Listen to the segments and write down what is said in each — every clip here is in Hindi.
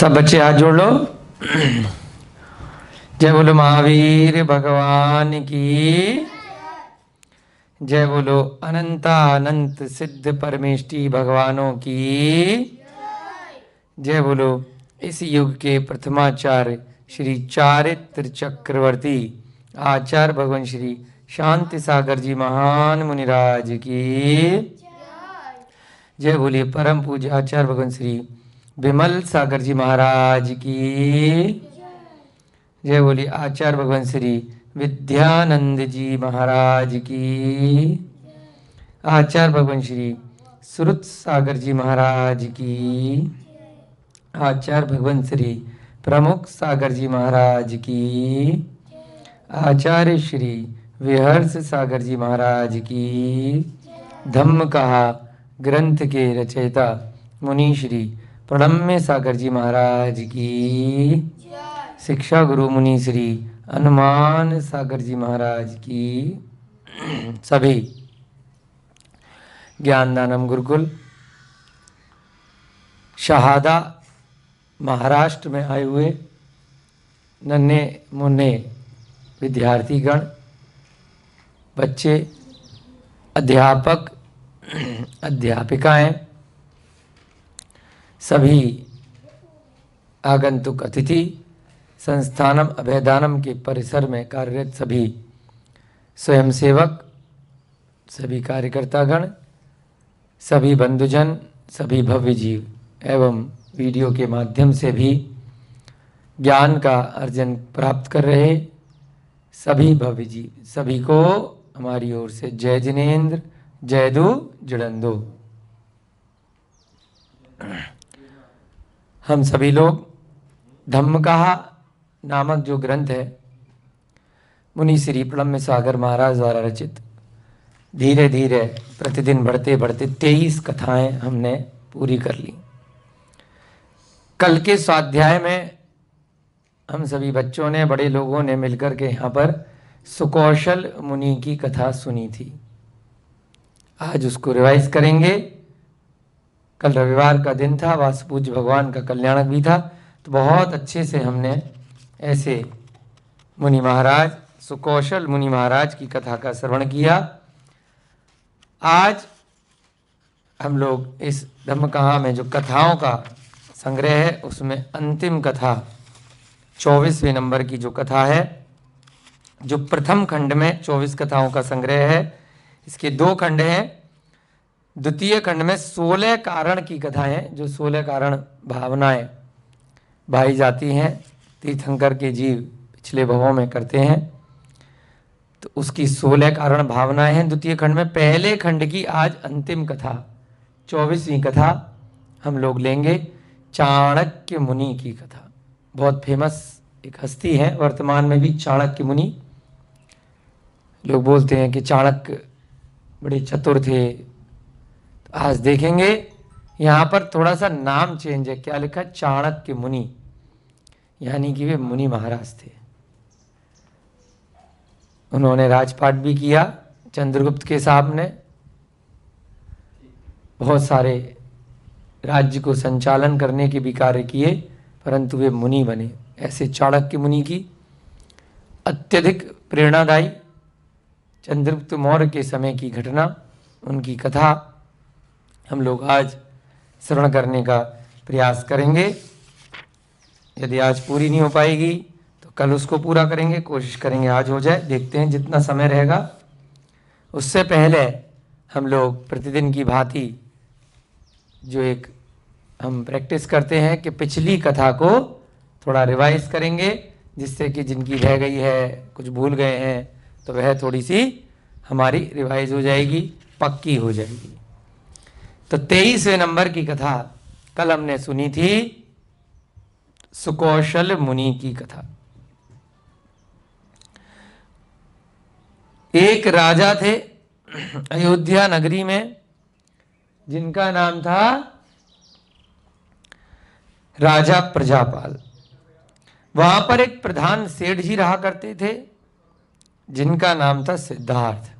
सब बच्चे हाथ जोड़ लो। जय बोलो महावीर भगवान की जय बोलो अनंत सिद्ध परमेष्टि भगवानों की जय बोलो। इस युग के प्रथमाचार्य श्री चारित्र चक्रवर्ती आचार्य भगवान श्री शांति सागर जी महान मुनिराज की जय बोलिए। परम पूज्य आचार्य भगवान श्री विमल सागर जी महाराज की जय बोलिए। आचार्य भगवान श्री विद्यानंद जी महाराज की आचार्य भगवान श्री श्रुत सागर जी महाराज की आचार्य भगवान श्री प्रमुख सागर जी महाराज की आचार्य श्री विहर्ष सागर जी महाराज की धम्म कहा ग्रंथ के रचयिता मुनि श्री प्रणम्य सागर जी महाराज की शिक्षा गुरु मुनि श्री हनुमान सागर जी महाराज की सभी ज्ञानदानम गुरुकुल शहादा महाराष्ट्र में आए हुए नन्हे मुन्ने विद्यार्थीगण, बच्चे, अध्यापक, अध्यापिकाएं, सभी आगंतुक अतिथि, संस्थानम अभयदानम के परिसर में कार्यरत सभी स्वयंसेवक, सभी कार्यकर्तागण, सभी बंधुजन, सभी भव्य जीव एवं वीडियो के माध्यम से भी ज्ञान का अर्जन प्राप्त कर रहे सभी भव्य जीव, सभी को हमारी ओर से जय जिनेन्द्र, जय दो जुड़ंदो। हम सभी लोग धम्म कहा नामक जो ग्रंथ है मुनि श्री प्रणम्य सागर महाराज द्वारा रचित, धीरे धीरे प्रतिदिन बढ़ते बढ़ते 23 कथाएं हमने पूरी कर ली। कल के स्वाध्याय में हम सभी बच्चों ने, बड़े लोगों ने मिलकर के यहाँ पर सुकौशल मुनि की कथा सुनी थी। आज उसको रिवाइज करेंगे। कल रविवार का दिन था, वासुपूज्य भगवान का कल्याणक भी था, तो बहुत अच्छे से हमने ऐसे मुनि महाराज, सुकौशल मुनि महाराज की कथा का श्रवण किया। आज हम लोग इस धम्म कहा में जो कथाओं का संग्रह है उसमें अंतिम कथा 24वें नंबर की जो कथा है, जो प्रथम खंड में 24 कथाओं का संग्रह है, इसके 2 खंड हैं। द्वितीय खंड में 16 कारण की कथाएं, जो 16 कारण भावनाएं भाई जाती हैं, तीर्थंकर के जीव पिछले भवों में करते हैं, तो उसकी 16 कारण भावनाएं हैं द्वितीय खंड में। पहले खंड की आज अंतिम कथा 24वीं कथा हम लोग लेंगे, चाणक्य मुनि की कथा। बहुत फेमस एक हस्ती है वर्तमान में भी, चाणक्य मुनि। लोग बोलते हैं कि चाणक्य बड़े चतुर थे। तो आज देखेंगे यहाँ पर थोड़ा सा नाम चेंज है। क्या लिखा? चाणक्य मुनि, यानी कि वे मुनि महाराज थे। उन्होंने राजपाट भी किया चंद्रगुप्त के सामने, बहुत सारे राज्य को संचालन करने के भी कार्य किए, परंतु वे मुनि बने। ऐसे चाणक्य मुनि की अत्यधिक प्रेरणादायी चंद्रगुप्त मौर्य के समय की घटना, उनकी कथा हम लोग आज श्रवण करने का प्रयास करेंगे। यदि आज पूरी नहीं हो पाएगी तो कल उसको पूरा करेंगे, कोशिश करेंगे आज हो जाए, देखते हैं जितना समय रहेगा। उससे पहले हम लोग प्रतिदिन की भांति जो एक हम प्रैक्टिस करते हैं कि पिछली कथा को थोड़ा रिवाइज करेंगे, जिससे कि जिनकी रह गई है, कुछ भूल गए हैं, तो वह थोड़ी सी हमारी रिवाइज हो जाएगी, पक्की हो जाएगी। तो 23वें नंबर की कथा कल हमने सुनी थी, सुकौशल मुनि की कथा। एक राजा थे अयोध्या नगरी में, जिनका नाम था राजा प्रजापाल। वहां पर एक प्रधान सेठ जी रहा करते थे, जिनका नाम था सिद्धार्थ।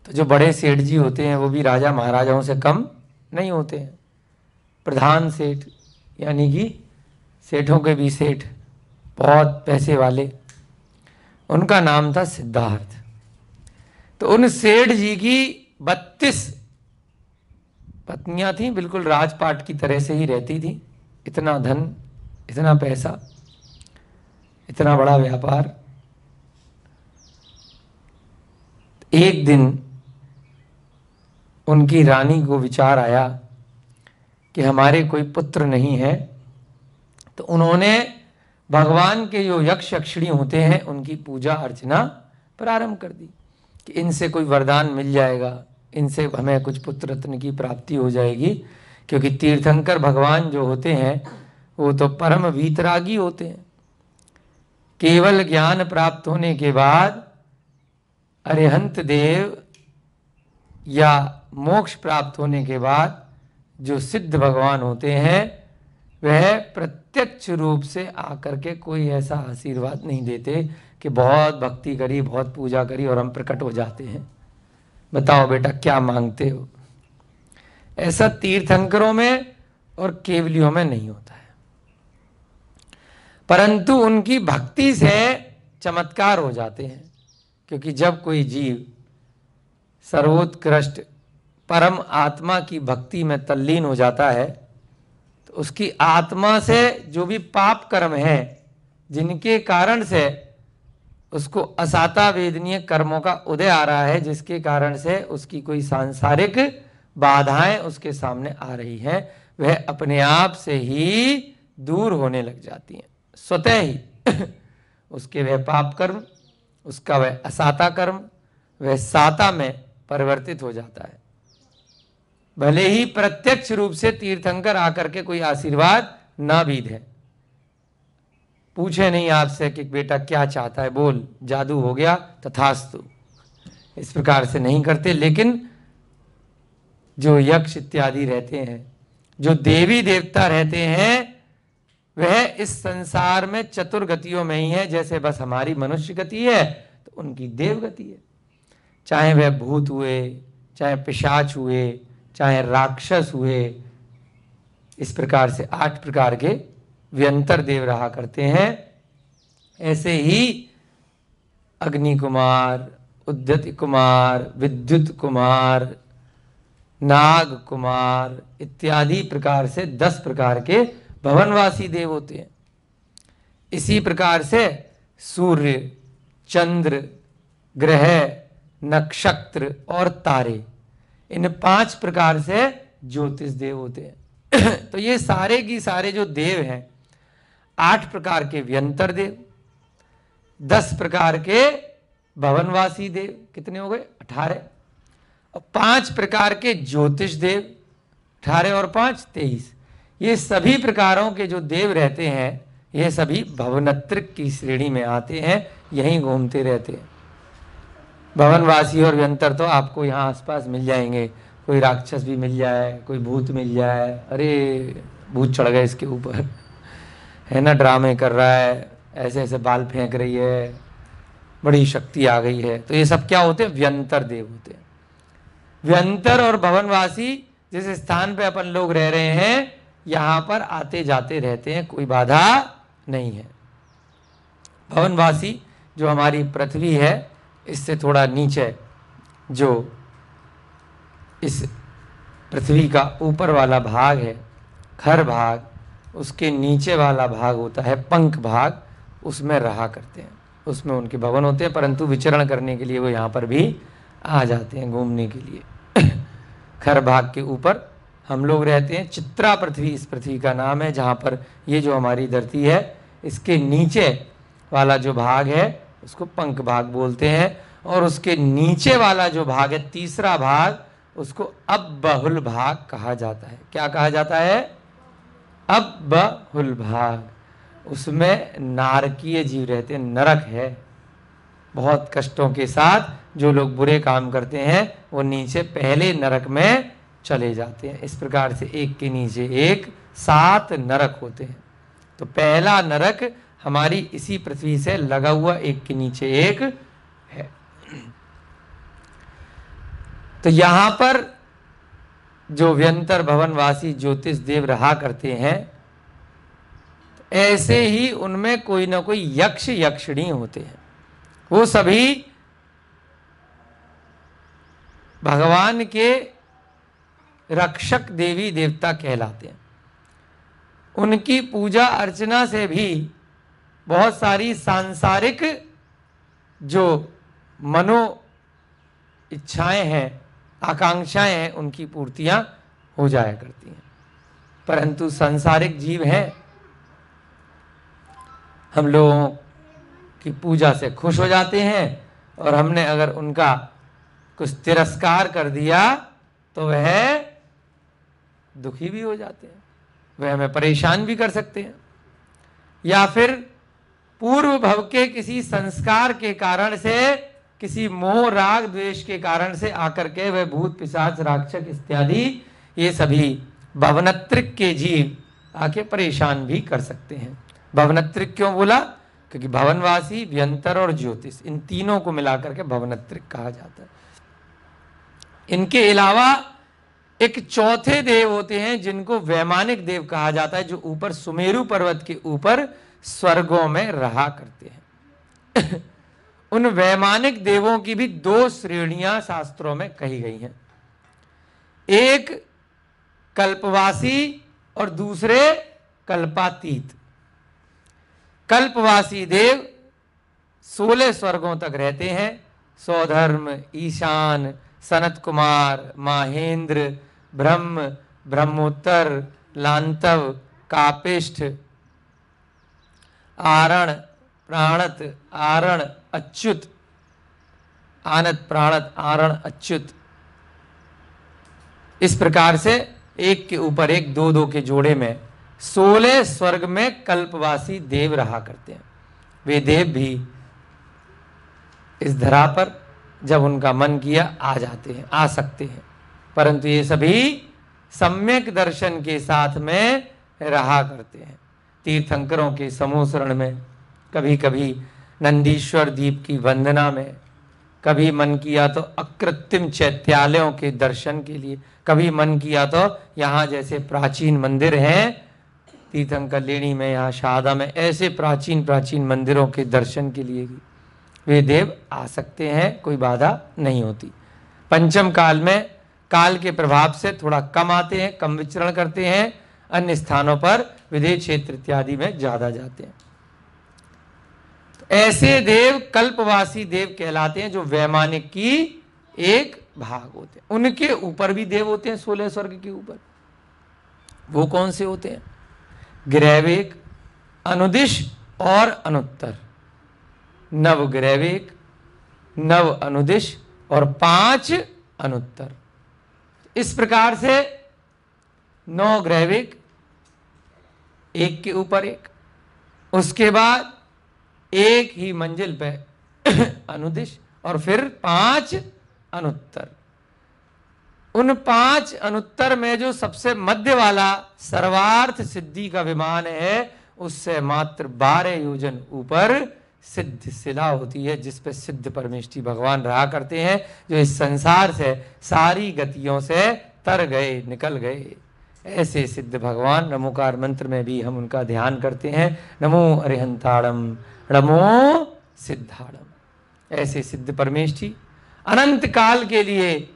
तो जो बड़े सेठ जी होते हैं वो भी राजा महाराजाओं से कम नहीं होते हैं। प्रधान सेठ यानी कि सेठों के भी सेठ, बहुत पैसे वाले, उनका नाम था सिद्धार्थ। तो उन सेठ जी की 32 पत्नियां थीं, बिल्कुल राजपाट की तरह से ही रहती थी। इतना धन, इतना पैसा, इतना बड़ा व्यापार। एक दिन उनकी रानी को विचार आया कि हमारे कोई पुत्र नहीं है, तो उन्होंने भगवान के जो यक्ष यक्षिणी होते हैं उनकी पूजा अर्चना प्रारंभ कर दी कि इनसे कोई वरदान मिल जाएगा, इनसे हमें कुछ पुत्र रत्न की प्राप्ति हो जाएगी। क्योंकि तीर्थंकर भगवान जो होते हैं वो तो परम वीतरागी होते हैं। केवल ज्ञान प्राप्त होने के बाद अरिहंत देव या मोक्ष प्राप्त होने के बाद जो सिद्ध भगवान होते हैं वह प्रत्यक्ष रूप से आकर के कोई ऐसा आशीर्वाद नहीं देते कि बहुत भक्ति करी, बहुत पूजा करी और हम प्रकट हो जाते हैं, बताओ बेटा क्या मांगते हो। ऐसा तीर्थंकरों में और केवलियों में नहीं होता है, परंतु उनकी भक्ति से चमत्कार हो जाते हैं। क्योंकि जब कोई जीव सर्वोत्कृष्ट परम आत्मा की भक्ति में तल्लीन हो जाता है तो उसकी आत्मा से जो भी पाप कर्म है जिनके कारण से उसको असाता वेदनीय कर्मों का उदय आ रहा है, जिसके कारण से उसकी कोई सांसारिक बाधाएं उसके सामने आ रही हैं, वह अपने आप से ही दूर होने लग जाती हैं, स्वतः ही उसके वह पाप कर्म, उसका वह असाता कर्म, वह साता में परिवर्तित हो जाता है। भले ही प्रत्यक्ष रूप से तीर्थंकर आकर के कोई आशीर्वाद ना भी दे, पूछे नहीं आपसे कि बेटा क्या चाहता है, बोल जादू हो गया तथास्तु, इस प्रकार से नहीं करते। लेकिन जो यक्ष इत्यादि रहते हैं, जो देवी देवता रहते हैं, वह इस संसार में चतुर्गतियों में ही है। जैसे बस हमारी मनुष्य गति है तो उनकी देव गति है। चाहे वह भूत हुए, चाहे पिशाच हुए, चाहे राक्षस हुए, इस प्रकार से 8 प्रकार के व्यंतर देव रहा करते हैं। ऐसे ही अग्नि कुमार, उद्यत कुमार, विद्युत कुमार, नाग कुमार इत्यादि प्रकार से 10 प्रकार के भवनवासी देव होते हैं। इसी प्रकार से सूर्य, चंद्र, ग्रह, नक्षत्र और तारे, इन 5 प्रकार से ज्योतिष देव होते हैं। तो ये सारे की सारे जो देव हैं, 8 प्रकार के व्यंतर देव, 10 प्रकार के भवनवासी देव, कितने हो गए 18, और 5 प्रकार के ज्योतिष देव, 18 और 5 23। ये सभी प्रकारों के जो देव रहते हैं ये सभी भवनत्रिक की श्रेणी में आते हैं, यहीं घूमते रहते हैं। भवनवासी और व्यंतर तो आपको यहाँ आसपास मिल जाएंगे, कोई राक्षस भी मिल जाए, कोई भूत मिल जाए, अरे भूत चढ़ गए इसके ऊपर, है ना, ड्रामे कर रहा है, ऐसे ऐसे बाल फेंक रही है, बड़ी शक्ति आ गई है। तो ये सब क्या होते हैं, व्यंतर देव होते हैं। व्यंतर और भवनवासी जिस स्थान पे अपन लोग रह रहे हैं यहाँ पर आते जाते रहते हैं, कोई बाधा नहीं है। भवनवासी जो हमारी पृथ्वी है, इससे थोड़ा नीचे जो इस पृथ्वी का ऊपर वाला भाग है, खर भाग, उसके नीचे वाला भाग होता है पंख भाग, उसमें रहा करते हैं, उसमें उनके भवन होते हैं। परंतु विचरण करने के लिए वो यहाँ पर भी आ जाते हैं घूमने के लिए। खर भाग के ऊपर हम लोग रहते हैं। चित्रा पृथ्वी इस पृथ्वी का नाम है, जहाँ पर ये जो हमारी धरती है इसके नीचे वाला जो भाग है उसको पंख भाग बोलते हैं, और उसके नीचे वाला जो भाग है तीसरा भाग, उसको अबहुल भाग कहा जाता है। क्या कहा जाता है, अबहुल भाग। उसमें नारकीय जीव रहते हैं, नरक है, बहुत कष्टों के साथ जो लोग बुरे काम करते हैं वो नीचे पहले नरक में चले जाते हैं। इस प्रकार से एक के नीचे एक 7 नरक होते हैं। तो पहला नरक हमारी इसी पृथ्वी से लगा हुआ एक के नीचे एक है। तो यहां पर जो व्यंतर भवनवासी ज्योतिष देव रहा करते हैं, ऐसे ही उनमें कोई ना कोई यक्ष यक्षिणी होते हैं। वो सभी भगवान के रक्षक देवी देवता कहलाते हैं। उनकी पूजा अर्चना से भी बहुत सारी सांसारिक जो मनो इच्छाएं हैं, आकांक्षाएं हैं, उनकी पूर्तियां हो जाया करती हैं। परंतु सांसारिक जीव हैं, हम लोगों की पूजा से खुश हो जाते हैं और हमने अगर उनका कुछ तिरस्कार कर दिया तो वह दुखी भी हो जाते हैं, वह हमें परेशान भी कर सकते हैं। या फिर पूर्व भव के किसी संस्कार के कारण से, किसी मोह राग द्वेष के कारण से आकर के वह भूत पिशाच राक्षस इत्यादि ये सभी भवनत्रिक के जीव आके परेशान भी कर सकते हैं। भवनत्रिक क्यों बोला? क्योंकि भवनवासी, व्यंतर और ज्योतिष, इन तीनों को मिलाकर के भवनत्रिक कहा जाता है। इनके अलावा एक चौथे देव होते हैं जिनको वैमानिक देव कहा जाता है, जो ऊपर सुमेरु पर्वत के ऊपर स्वर्गों में रहा करते हैं। उन वैमानिक देवों की भी दो श्रेणियां शास्त्रों में कही गई हैं, एक कल्पवासी और दूसरे कल्पातीत। कल्पवासी देव 16 स्वर्गों तक रहते हैं, सौधर्म, ईशान, सनत कुमार, माहेंद्र, ब्रह्म, ब्रह्मोत्तर, लांतव, कापिष्ठ, आरण, प्राणत, आरण, अच्युत, आनत, प्राणत, आरण, अच्युत। इस प्रकार से एक के ऊपर एक, दो दो के जोड़े में 16 स्वर्ग में कल्पवासी देव रहा करते हैं। वे देव भी इस धरा पर जब उनका मन किया आ जाते हैं, आ सकते हैं, परंतु ये सभी सम्यक दर्शन के साथ में रहा करते हैं। तीर्थंकरों के समूसरण में, कभी कभी नंदीश्वर दीप की वंदना में, कभी मन किया तो अकृत्रिम चैत्यालयों के दर्शन के लिए, कभी मन किया तो यहाँ जैसे प्राचीन मंदिर हैं तीर्थंकर लेणी में, यहाँ शारदा में, ऐसे प्राचीन प्राचीन मंदिरों के दर्शन के लिए वे देव आ सकते हैं, कोई बाधा नहीं होती। पंचम काल में काल के प्रभाव से थोड़ा कम आते हैं, कम विचरण करते हैं, अन्य स्थानों पर विदेश क्षेत्र इत्यादि में ज्यादा जाते हैं। तो ऐसे देव कल्पवासी देव कहलाते हैं, जो वैमानिक की एक भाग होते हैं। उनके ऊपर भी देव होते हैं 16 स्वर्ग के ऊपर। वो कौन से होते हैं? ग्रैवेक, अनुदिश और अनुत्तर। नव ग्रैवेक, नव अनुदिश और 5 अनुत्तर। इस प्रकार से 9 ग्रैवेक, एक के ऊपर एक, उसके बाद एक ही मंजिल पे अनुदिश और फिर 5 अनुत्तर। उन 5 अनुत्तर में जो सबसे मध्य वाला सर्वार्थ सिद्धि का विमान है, उससे मात्र 12 योजन ऊपर सिद्ध शिला होती है, जिस पे सिद्ध परमेष्ठी भगवान रहा करते हैं, जो इस संसार से सारी गतियों से तर गए, निकल गए। ऐसे सिद्ध भगवान नमोकार मंत्र में भी हम उनका ध्यान करते हैं। नमो अरिहंताड़म, नमो सिद्धाड़म। ऐसे सिद्ध परमेष्ठी अनंत काल के लिए,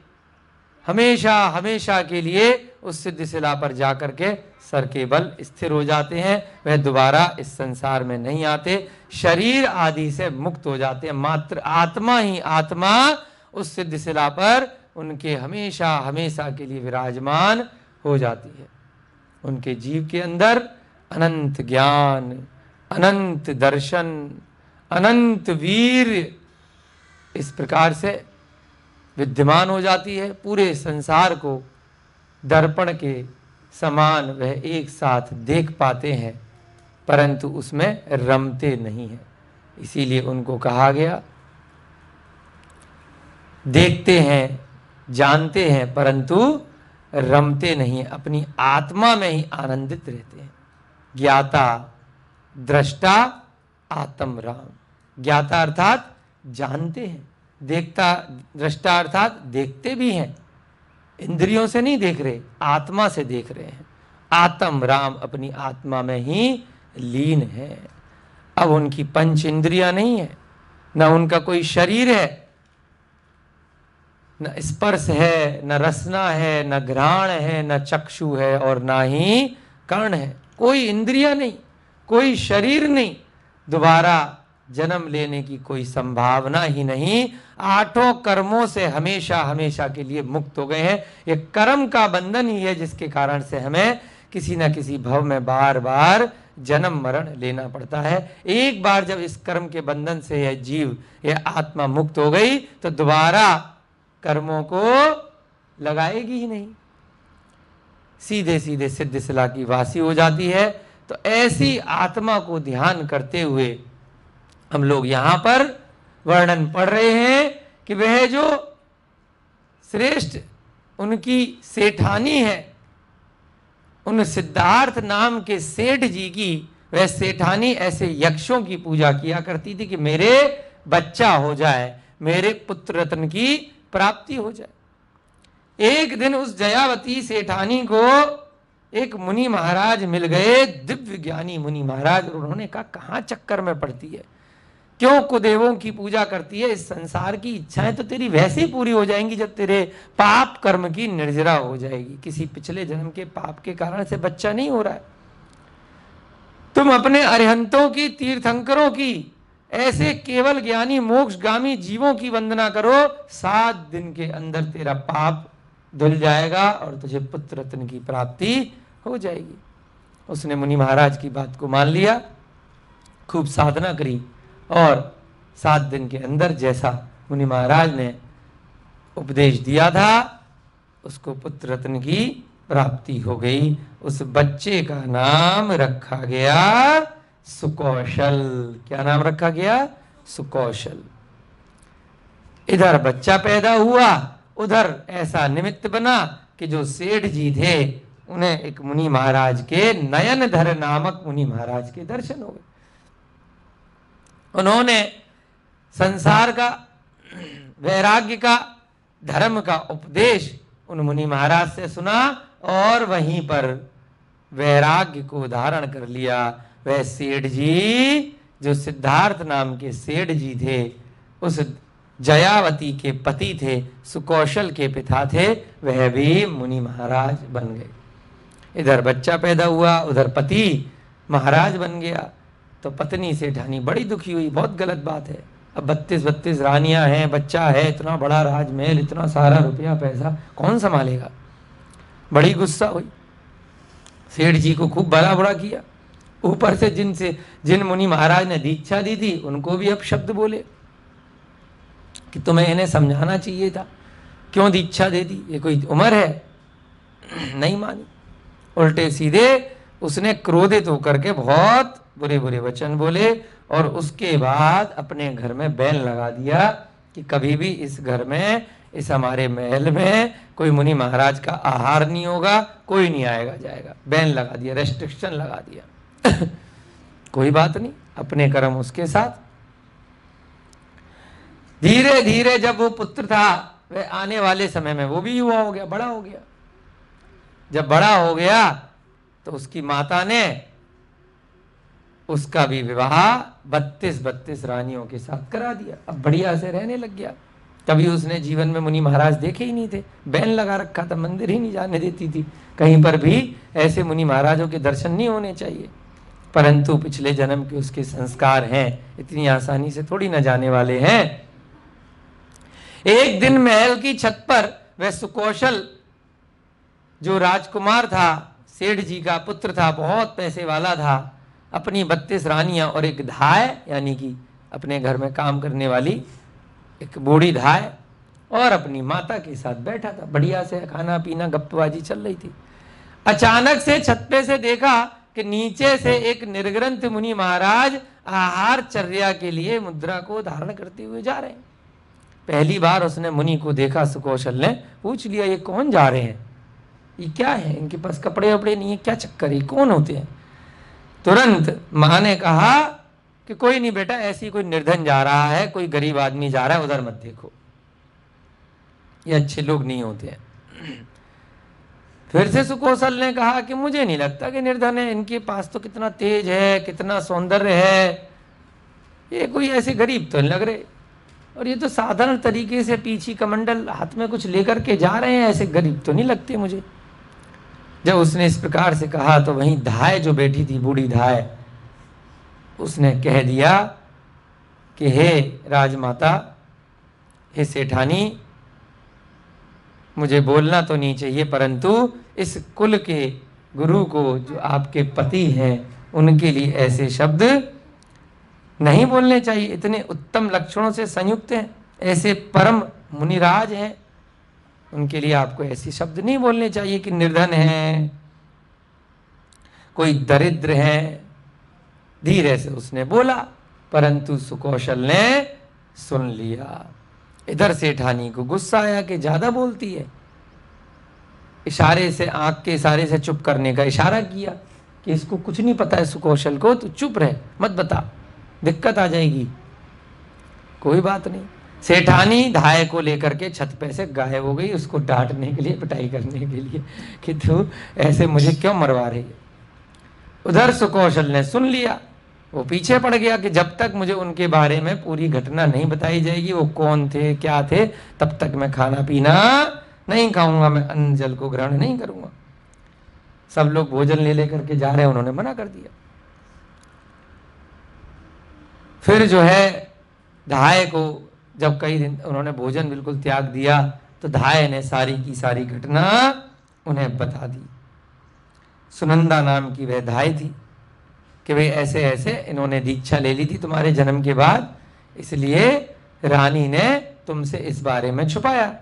हमेशा हमेशा के लिए उस सिद्ध शिला पर जाकर के सर के बल स्थिर हो जाते हैं। वह दोबारा इस संसार में नहीं आते, शरीर आदि से मुक्त हो जाते हैं। मात्र आत्मा ही आत्मा उस सिद्ध शिला पर उनके हमेशा हमेशा के लिए विराजमान हो जाती है। उनके जीव के अंदर अनंत ज्ञान, अनंत दर्शन, अनंत वीर इस प्रकार से विद्यमान हो जाती है। पूरे संसार को दर्पण के समान वह एक साथ देख पाते हैं, परंतु उसमें रमते नहीं हैं। इसीलिए उनको कहा गया, देखते हैं, जानते हैं, परंतु रमते नहीं, अपनी आत्मा में ही आनंदित रहते हैं। ज्ञाता दृष्टा आत्म राम। ज्ञाता अर्थात जानते हैं, देखता दृष्टा अर्थात देखते भी हैं, इंद्रियों से नहीं देख रहे, आत्मा से देख रहे हैं। आत्म राम, अपनी आत्मा में ही लीन है। अब उनकी पंच इंद्रियां नहीं है, न उनका कोई शरीर है, न स्पर्श है, न रसना है, न घ्राण है, न चक्षु है और ना ही कर्ण है। कोई इंद्रियां नहीं, कोई शरीर नहीं, दोबारा जन्म लेने की कोई संभावना ही नहीं। आठों कर्मों से हमेशा हमेशा के लिए मुक्त हो गए हैं। ये कर्म का बंधन ही है जिसके कारण से हमें किसी न किसी भव में बार बार जन्म मरण लेना पड़ता है। एक बार जब इस कर्म के बंधन से यह जीव, यह आत्मा मुक्त हो गई तो दोबारा कर्मों को लगाएगी ही नहीं, सीधे सीधे सिद्ध सिला की वासी हो जाती है। तो ऐसी आत्मा को ध्यान करते हुए हम लोग यहां पर वर्णन पढ़ रहे हैं कि वह जो श्रेष्ठ उनकी सेठानी है, उन सिद्धार्थ नाम के सेठ जी की वह सेठानी ऐसे यक्षों की पूजा किया करती थी कि मेरे बच्चा हो जाए, मेरे पुत्र रत्न की प्राप्ति हो जाए। एक दिन उस जयावती सेठानी को एक मुनि महाराज मिल गए, दिव्य ज्ञानी मुनि महाराज। उन्होंने कहा, कहां चक्कर में पड़ती है, क्यों कुदेवों की पूजा करती है? इस संसार की इच्छाएं तो तेरी वैसे ही पूरी हो जाएंगी जब तेरे पाप कर्म की निर्जरा हो जाएगी। किसी पिछले जन्म के पाप के कारण से बच्चा नहीं हो रहा है। तुम अपने अरिहंतों की, तीर्थंकरों की, ऐसे केवल ज्ञानी मोक्षगामी जीवों की वंदना करो, 7 दिन के अंदर तेरा पाप धुल जाएगा और तुझे पुत्र रत्न की प्राप्ति हो जाएगी। उसने मुनि महाराज की बात को मान लिया, खूब साधना करी और 7 दिन के अंदर जैसा मुनि महाराज ने उपदेश दिया था उसको पुत्र रत्न की प्राप्ति हो गई। उस बच्चे का नाम रखा गया सुकौशल। क्या नाम रखा गया? सुकौशल। इधर बच्चा पैदा हुआ, उधर ऐसा निमित्त बना कि जो सेठ जी थे उन्हें एक मुनि महाराज के, नयनधर नामक मुनि महाराज के दर्शन हो गए। उन्होंने संसार का, वैराग्य का, धर्म का उपदेश उन मुनि महाराज से सुना और वहीं पर वैराग्य को धारण कर लिया। वह सेठ जी जो सिद्धार्थ नाम के सेठ जी थे, उस जयावती के पति थे, सुकौशल के पिता थे, वह भी मुनि महाराज बन गए। इधर बच्चा पैदा हुआ, उधर पति महाराज बन गया। तो पत्नी सेठानी बड़ी दुखी हुई, बहुत गलत बात है। अब 32 रानियां हैं, बच्चा है, इतना बड़ा राजमहल, इतना सारा रुपया पैसा कौन संभालेगा। बड़ी गुस्सा हुई, सेठ जी को खूब भला बुरा किया। ऊपर से जिन मुनि महाराज ने दीक्षा दी थी उनको भी अपशब्द बोले कि तुम्हें इन्हें समझाना चाहिए था, क्यों दीक्षा दे दी, ये कोई उम्र है। नहीं मानी, उल्टे सीधे उसने क्रोधित होकर के बहुत बुरे बुरे वचन बोले और उसके बाद अपने घर में बैन लगा दिया कि कभी भी इस घर में, इस हमारे महल में कोई मुनि महाराज का आहार नहीं होगा, कोई नहीं आएगा जाएगा। बैन लगा दिया, रेस्ट्रिक्शन लगा दिया। कोई बात नहीं, अपने कर्म उसके साथ। धीरे धीरे जब वो पुत्र था, वह आने वाले समय में वो भी युवा हो गया, बड़ा हो गया। जब बड़ा हो गया तो उसकी माता ने उसका भी विवाह 32 रानियों के साथ करा दिया। अब बढ़िया से रहने लग गया। कभी उसने जीवन में मुनि महाराज देखे ही नहीं थे, बैन लगा रखा था, मंदिर ही नहीं जाने देती थी, कहीं पर भी ऐसे मुनि महाराजों के दर्शन नहीं होने चाहिए। परंतु पिछले जन्म के उसके संस्कार हैं, इतनी आसानी से थोड़ी न जाने वाले हैं। एक दिन महल की छत पर वह सुकौशल जो राजकुमार था, सेठ जी का पुत्र था, बहुत पैसे वाला था, अपनी 32 रानियां और एक धाय, यानी कि अपने घर में काम करने वाली एक बूढ़ी धाय, और अपनी माता के साथ बैठा था। बढ़िया से खाना पीना गप्पबाजी चल रही थी। अचानक से छत पे से देखा कि नीचे से एक निर्ग्रंथ मुनि महाराज आहार चर्या के लिए मुद्रा को धारण करते हुए जा रहे हैं। पहली बार उसने मुनि को देखा, सुकौशल ने पूछ लिया, ये कौन जा रहे हैं, ये क्या है, इनके पास कपड़े वपड़े नहीं है, क्या चक्कर है, कौन होते हैं। तुरंत मां ने कहा कि कोई नहीं बेटा, ऐसी कोई निर्धन जा रहा है, कोई गरीब आदमी जा रहा है, उधर मत देखो, ये अच्छे लोग नहीं होते हैं। फिर से सुकौशल ने कहा कि मुझे नहीं लगता कि निर्धन है, इनके पास तो कितना तेज है, कितना सौंदर्य है, ये कोई ऐसे गरीब तो नहीं लग रहे, और ये तो साधारण तरीके से पीछी कमंडल हाथ में कुछ लेकर के जा रहे हैं, ऐसे गरीब तो नहीं लगते मुझे। जब उसने इस प्रकार से कहा तो वहीं धाय जो बैठी थी, बूढ़ी धाय, उसने कह दिया कि हे राजमाता, हे सेठानी, मुझे बोलना तो नहीं चाहिए, परंतु इस कुल के गुरु को, जो आपके पति हैं, उनके लिए ऐसे शब्द नहीं बोलने चाहिए। इतने उत्तम लक्षणों से संयुक्त हैं, ऐसे परम मुनिराज हैं, उनके लिए आपको ऐसे शब्द नहीं बोलने चाहिए कि निर्धन है, कोई दरिद्र है। धीरे से उसने बोला, परंतु सुकौशल ने सुन लिया। इधर सेठानी को गुस्सा आया कि ज्यादा बोलती है। इशारे से, आंख के इशारे से चुप करने का इशारा किया कि इसको कुछ नहीं पता है सुकौशल को, तो चुप रहे, मत बता, दिक्कत आ जाएगी। कोई बात नहीं। सेठानी धाय को लेकर के छत पे से गायब हो गई, उसको डांटने के लिए, पिटाई करने के लिए कि तू ऐसे मुझे क्यों मरवा रही है। उधर सुकौशल ने सुन लिया, वो पीछे पड़ गया कि जब तक मुझे उनके बारे में पूरी घटना नहीं बताई जाएगी, वो कौन थे, क्या थे, तब तक मैं खाना पीना नहीं खाऊंगा, मैं अन्न जल को ग्रहण नहीं करूंगा। सब लोग भोजन ले लेकर के जा रहे हैं, उन्होंने मना कर दिया। फिर जो है धाय को जब कई दिन उन्होंने भोजन बिल्कुल त्याग दिया, तो धाय ने सारी की सारी घटना उन्हें बता दी। सुनंदा नाम की वह धाय थी कि भाई ऐसे ऐसे इन्होंने दीक्षा ले ली थी तुम्हारे जन्म के बाद, इसलिए रानी ने तुमसे इस बारे में छुपाया।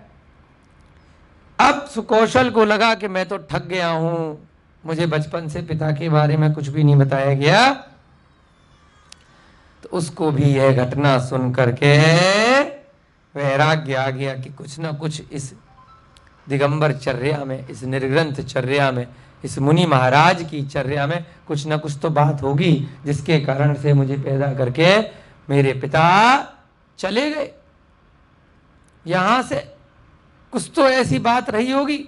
अब सुकौशल को लगा कि मैं तो ठग गया हूं, मुझे बचपन से पिता के बारे में कुछ भी नहीं बताया गया। तो उसको भी यह घटना सुन करके वैराग्य आ गया कि कुछ ना कुछ इस दिगंबर चर्या में, इस निर्ग्रंथ चर्या में, इस मुनि महाराज की चर्या में कुछ ना कुछ तो बात होगी, जिसके कारण से मुझे पैदा करके मेरे पिता चले गए। यहां से कुछ तो ऐसी बात रही होगी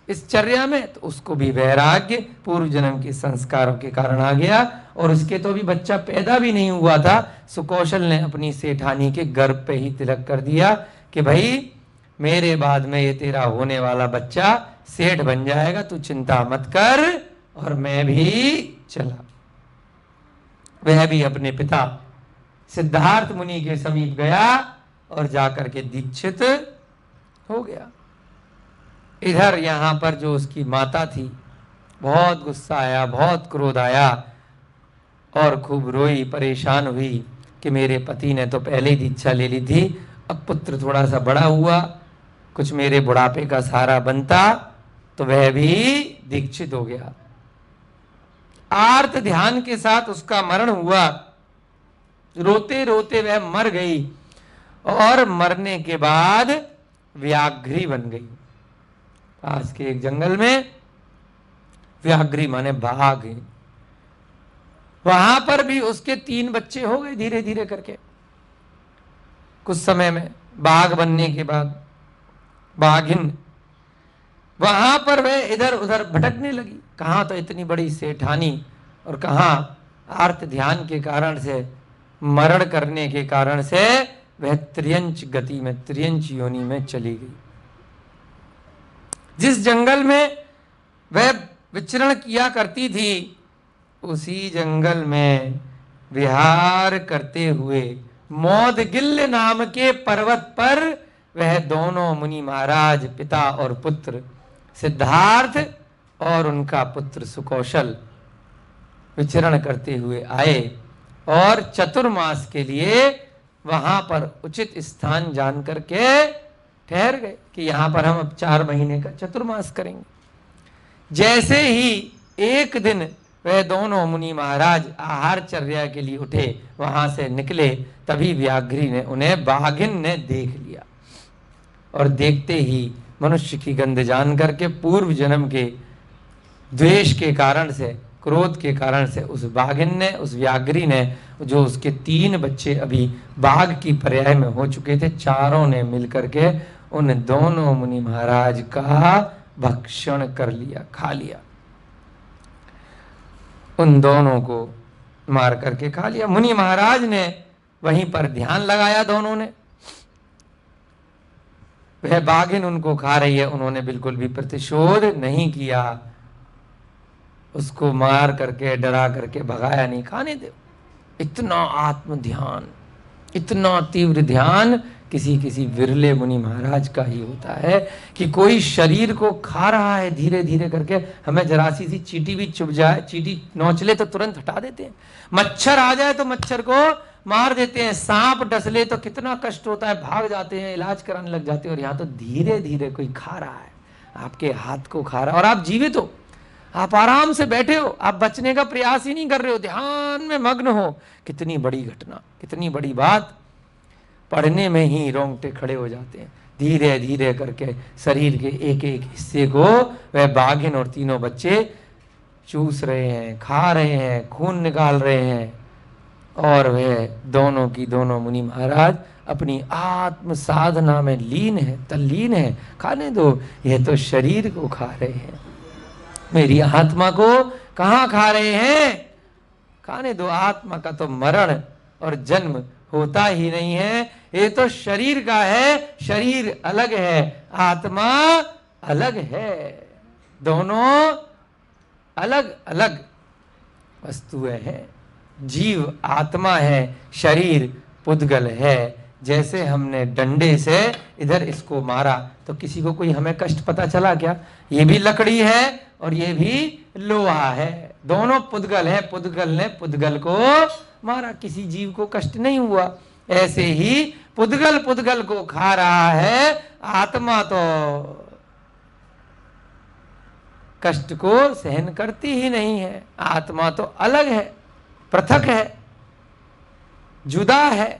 इस चर्या में। तो उसको भी वैराग्य पूर्व जन्म के संस्कारों के कारण आ गया, और उसके तो अभी बच्चा पैदा भी नहीं हुआ था। सुकौशल ने अपनी सेठानी के गर्भ पे ही तिलक कर दिया कि भाई मेरे बाद में ये तेरा होने वाला बच्चा सेठ बन जाएगा, तू चिंता मत कर। और मैं भी चला। वह भी अपने पिता सिद्धार्थ मुनि के समीप गया और जाकर के दीक्षित हो गया। इधर यहां पर जो उसकी माता थी, बहुत गुस्सा आया, बहुत क्रोध आया, और खूब रोई, परेशान हुई कि मेरे पति ने तो पहले ही दीक्षा ले ली थी, अब पुत्र थोड़ा सा बड़ा हुआ, कुछ मेरे बुढ़ापे का सहारा बनता, तो वह भी दीक्षित हो गया। आर्त ध्यान के साथ उसका मरण हुआ। रोते रोते वह मर गई, और मरने के बाद व्याघ्री बन गई। पास के एक जंगल में व्याघ्री माने बाघ, वहां पर भी उसके 3 बच्चे हो गए धीरे धीरे करके। कुछ समय में बाघ बनने के बाद बाघिन, वहां पर वह इधर उधर भटकने लगी। कहां तो इतनी बड़ी सेठानी, और कहां आर्त ध्यान के कारण से, मरण करने के कारण से वह त्रियंच गति में, त्रियंच योनि में चली गई। जिस जंगल में वह विचरण किया करती थी, उसी जंगल में विहार करते हुए मौदगिल्य नाम के पर्वत पर वह दोनों मुनि महाराज, पिता और पुत्र, सिद्धार्थ और उनका पुत्र सुकौशल विचरण करते हुए आए, और चतुर्मास के लिए वहां पर उचित स्थान जान करके ठहर गए कि यहां पर हम अब 4 महीने का चतुर्मास करेंगे। जैसे ही एक दिन वह दोनों मुनि महाराज आहारचर्या के लिए उठे, वहां से निकले, तभी व्याघ्री ने उन्हें, बाघिन ने देख लिया, और देखते ही मनुष्य की गंध जान करके पूर्व जन्म के द्वेष के कारण से, क्रोध के कारण से उस बाघिन ने, उस व्याघ्री ने, जो उसके 3 बच्चे अभी बाघ की पर्याय में हो चुके थे, चारों ने मिलकर के उन दोनों मुनि महाराज का भक्षण कर लिया, खा लिया, उन दोनों को मार करके खा लिया। मुनि महाराज ने वहीं पर ध्यान लगाया, दोनों ने, वह बाघिन उनको खा रही है, उन्होंने बिल्कुल भी प्रतिशोध नहीं किया, उसको मार करके डरा करके भगाया नहीं, खाने दो। इतना आत्म ध्यान, इतना तीव्र ध्यान किसी किसी विरले मुनि महाराज का ही होता है कि कोई शरीर को खा रहा है धीरे धीरे करके, हमें जरा सी चींटी भी चुभ जाए, चींटी नोच ले तो तुरंत हटा देते हैं, मच्छर आ जाए तो मच्छर को मार देते हैं, सांप डस ले तो कितना कष्ट होता है, भाग जाते हैं, इलाज कराने लग जाते हैं। और यहाँ तो धीरे धीरे कोई खा रहा है, आपके हाथ को खा रहा है, और आप जीवित हो, आप आराम से बैठे हो, आप बचने का प्रयास ही नहीं कर रहे हो, ध्यान में मग्न हो। कितनी बड़ी घटना, कितनी बड़ी बात, पढ़ने में ही रोंगटे खड़े हो जाते हैं। धीरे धीरे करके शरीर के एक एक हिस्से को वह बाघिन और तीनों बच्चे चूस रहे हैं, खा रहे हैं, खून निकाल रहे हैं, और वह दोनों की दोनों मुनि महाराज अपनी आत्म साधना में लीन है, तल्लीन है। खाने दो, यह तो शरीर को खा रहे हैं, मेरी आत्मा को कहाँ खा रहे हैं, खाने दो। आत्मा का तो मरण और जन्म होता ही नहीं है, ये तो शरीर का है, शरीर अलग है, आत्मा अलग है, दोनों अलग अलग वस्तुएं हैं। जीव आत्मा है, शरीर पुद्गल है। जैसे हमने डंडे से इधर इसको मारा तो किसी को कोई हमें कष्ट पता चला क्या? ये भी लकड़ी है और ये भी लोहा है, दोनों पुद्गल है, पुद्गल ने पुद्गल को मारा, किसी जीव को कष्ट नहीं हुआ। ऐसे ही पुद्गल पुद्गल को खा रहा है, आत्मा तो कष्ट को सहन करती ही नहीं है। आत्मा तो अलग है, पृथक है, जुदा है।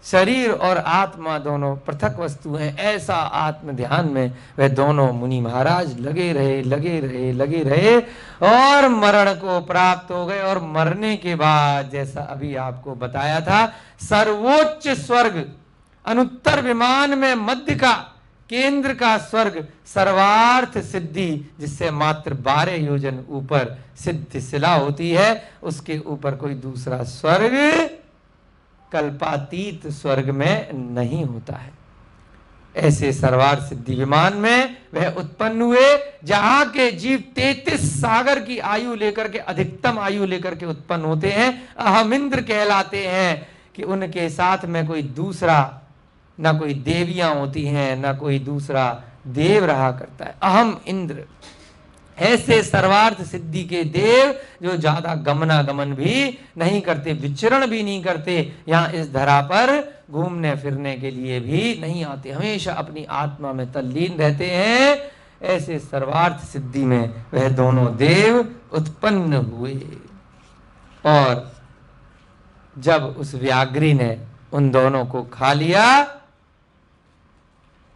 शरीर और आत्मा दोनों पृथक वस्तु हैं। ऐसा आत्म ध्यान में वह दोनों मुनि महाराज लगे रहे और मरण को प्राप्त हो गए। और मरने के बाद, जैसा अभी आपको बताया था, सर्वोच्च स्वर्ग, अनुत्तर विमान में मध्य का, केंद्र का स्वर्ग, सर्वार्थ सिद्धि, जिससे मात्र 12 योजन ऊपर सिद्ध शिला होती है, उसके ऊपर कोई दूसरा स्वर्ग कल्पातीत स्वर्ग में नहीं होता है। ऐसे सर्वार्थ सिद्धि विमान में वह उत्पन्न हुए, जहां के जीव 33 सागर की आयु लेकर के, अधिकतम आयु लेकर के उत्पन्न होते हैं। अहमिंद्र कहलाते हैं कि उनके साथ में कोई दूसरा, ना कोई देवियां होती हैं, ना कोई दूसरा देव रहा करता है। अहम इंद्र। ऐसे सर्वार्थ सिद्धि के देव जो ज्यादा गमनागमन भी नहीं करते, विचरण भी नहीं करते, यहाँ इस धरा पर घूमने फिरने के लिए भी नहीं आते, हमेशा अपनी आत्मा में तल्लीन रहते हैं। ऐसे सर्वार्थ सिद्धि में वह दोनों देव उत्पन्न हुए। और जब उस व्याघ्री ने उन दोनों को खा लिया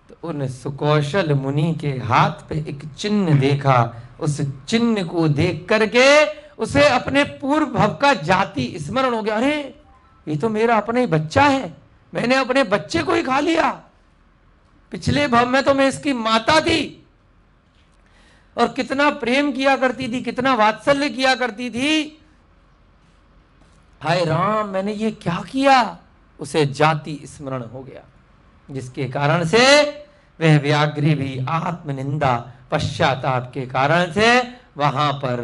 तो उन सुकौशल मुनि के हाथ पे एक चिन्ह देखा। उस चिन्ह को देख करके उसे अपने पूर्व भव का जाति स्मरण हो गया। अरे ये तो मेरा अपना ही बच्चा है, मैंने अपने बच्चे को ही खा लिया। पिछले भव में तो मैं इसकी माता थी और कितना प्रेम किया करती थी, कितना वात्सल्य किया करती थी। हाय राम, मैंने ये क्या किया? उसे जाति स्मरण हो गया, जिसके कारण से वह व्याघ्री भी आत्मनिंदा, पश्चाताप के कारण से वहां पर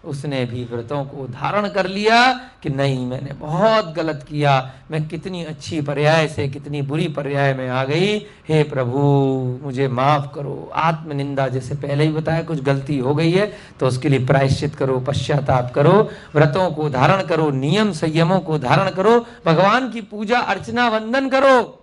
उसने भी व्रतों को धारण कर लिया कि नहीं, मैंने बहुत गलत किया, मैं कितनी अच्छी पर्याय से कितनी बुरी पर्याय में आ गई, हे प्रभु मुझे माफ करो। आत्मनिंदा, जैसे पहले ही बताया, कुछ गलती हो गई है तो उसके लिए प्रायश्चित करो, पश्चाताप करो, व्रतों को धारण करो, नियम संयमों को धारण करो, भगवान की पूजा अर्चना वंदन करो,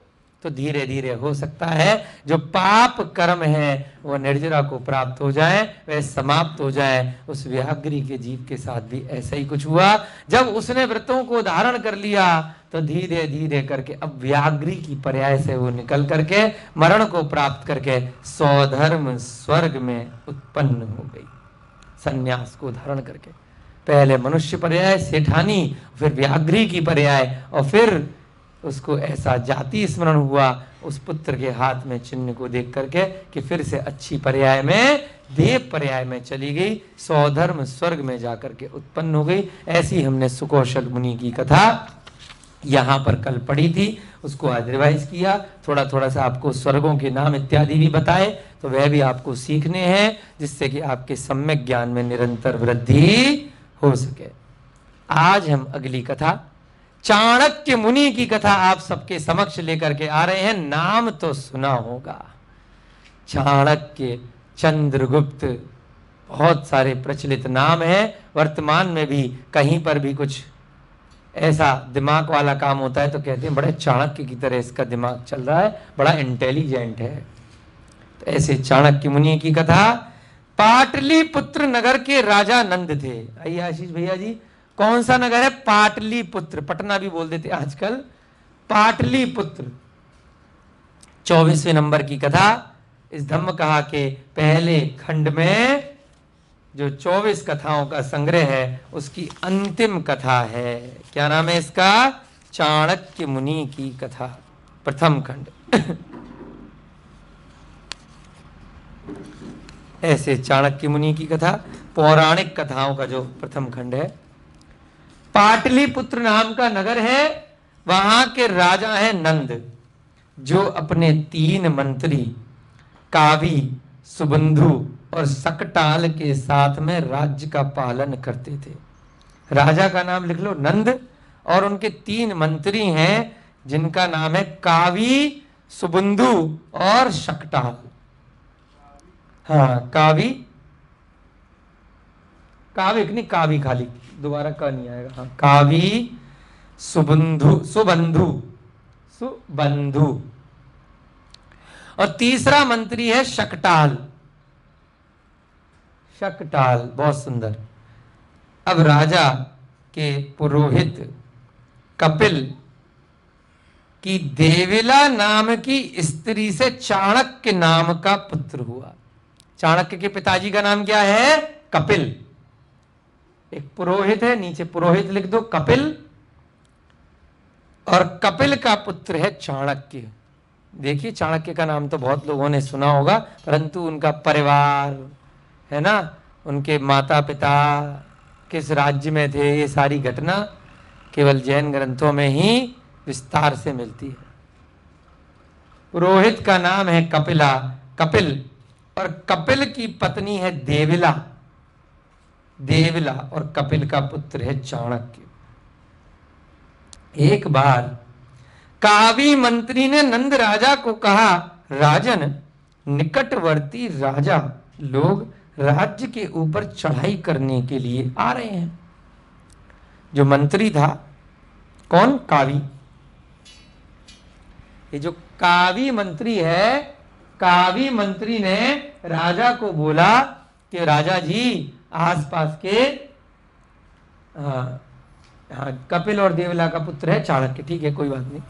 तो धीरे धीरे हो सकता है जो पाप कर्म है वो निर्जरा को प्राप्त हो जाए, वह समाप्त हो जाए। उस व्याघ्री के जीव के साथ भी ऐसा ही कुछ हुआ। जब उसने व्रतों को धारण कर लिया तो धीरे धीरे करके अब व्याघ्री की पर्याय से वो निकल करके मरण को प्राप्त करके स्वधर्म स्वर्ग में उत्पन्न हो गई, संन्यास को धारण करके। पहले मनुष्य पर्याय सेठानी, फिर व्याघ्री की पर्याय, और फिर उसको ऐसा जाति स्मरण हुआ उस पुत्र के हाथ में चिन्ह को देख करके कि फिर से अच्छी पर्याय में, देव पर्याय में चली गई, सौधर्म स्वर्ग में जाकर के उत्पन्न हो गई। ऐसी हमने सुकौशल मुनि की कथा यहाँ पर कल पढ़ी थी, उसको आज रिवाइज किया। थोड़ा थोड़ा सा आपको स्वर्गों के नाम इत्यादि भी बताए, तो वह भी आपको सीखने हैं, जिससे कि आपके सम्यक ज्ञान में निरंतर वृद्धि हो सके। आज हम अगली कथा चाणक्य मुनि की कथा आप सबके समक्ष लेकर के आ रहे हैं। नाम तो सुना होगा, चाणक्य, चंद्रगुप्त, बहुत सारे प्रचलित नाम हैं। वर्तमान में भी कहीं पर भी कुछ ऐसा दिमाग वाला काम होता है तो कहते हैं बड़े चाणक्य की तरह इसका दिमाग चल रहा है, बड़ा इंटेलिजेंट है। तो ऐसे चाणक्य मुनि की कथा। पाटलिपुत्र नगर के राजा नंद थे। आइए आशीष भैया जी, कौन सा नगर है? पाटलिपुत्र, पटना भी बोल देते आजकल, पाटलिपुत्र। 24वें नंबर की कथा। इस धम्म कहा के पहले खंड में जो 24 कथाओं का संग्रह है उसकी अंतिम कथा है। क्या नाम है इसका? चाणक्य मुनि की कथा, प्रथम खंड। ऐसे चाणक्य मुनि की कथा पौराणिक कथाओं का जो प्रथम खंड है। पाटलिपुत्र नाम का नगर है, वहां के राजा है नंद, जो अपने 3 मंत्री कावी, सुबंधु और सकटाल के साथ में राज्य का पालन करते थे। राजा का नाम लिख लो नंद, और उनके 3 मंत्री हैं जिनका नाम है कावी, सुबंधु और शकटाल। हाँ, कावी, काविक नहीं, कावी खाली, दोबारा का नहीं आएगा। हाँ, कावी, सुबंधु, सुबंधु, सुबंधु, और तीसरा मंत्री है शकटाल। शकटाल, बहुत सुंदर। अब राजा के पुरोहित कपिल की देविला नाम की स्त्री से चाणक्य नाम का पुत्र हुआ। चाणक्य के पिताजी का नाम क्या है? कपिल। एक पुरोहित है, नीचे पुरोहित लिख दो, कपिल, और कपिल का पुत्र है चाणक्य। देखिए, चाणक्य का नाम तो बहुत लोगों ने सुना होगा, परंतु उनका परिवार है ना, उनके माता पिता किस राज्य में थे, ये सारी घटना केवल जैन ग्रंथों में ही विस्तार से मिलती है। पुरोहित का नाम है कपिला, कपिल, और कपिल की पत्नी है देविला, देविला, और कपिल का पुत्र है चाणक्य। एक बार कावी मंत्री ने नंद राजा को कहा, राजन, निकटवर्ती राजा लोग राज्य के ऊपर चढ़ाई करने के लिए आ रहे हैं। जो मंत्री था, कौन? कावी। ये जो कावी मंत्री है, कावी मंत्री ने राजा को बोला कि राजा जी, आसपास के कपिल और देवला का पुत्र है चाणक्य, ठीक है, कोई बात नहीं,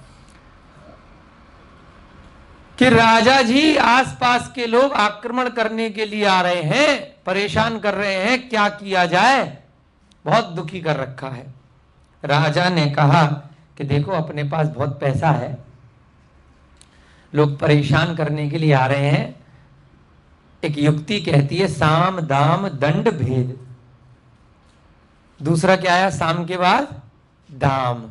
कि राजा जी, आसपास के लोग आक्रमण करने के लिए आ रहे हैं, परेशान कर रहे हैं, क्या किया जाए, बहुत दुखी कर रखा है। राजा ने कहा कि देखो, अपने पास बहुत पैसा है, लोग परेशान करने के लिए आ रहे हैं। एक युक्ति कहती है साम दाम दंड भेद। दूसरा क्या आया साम के बाद? दाम।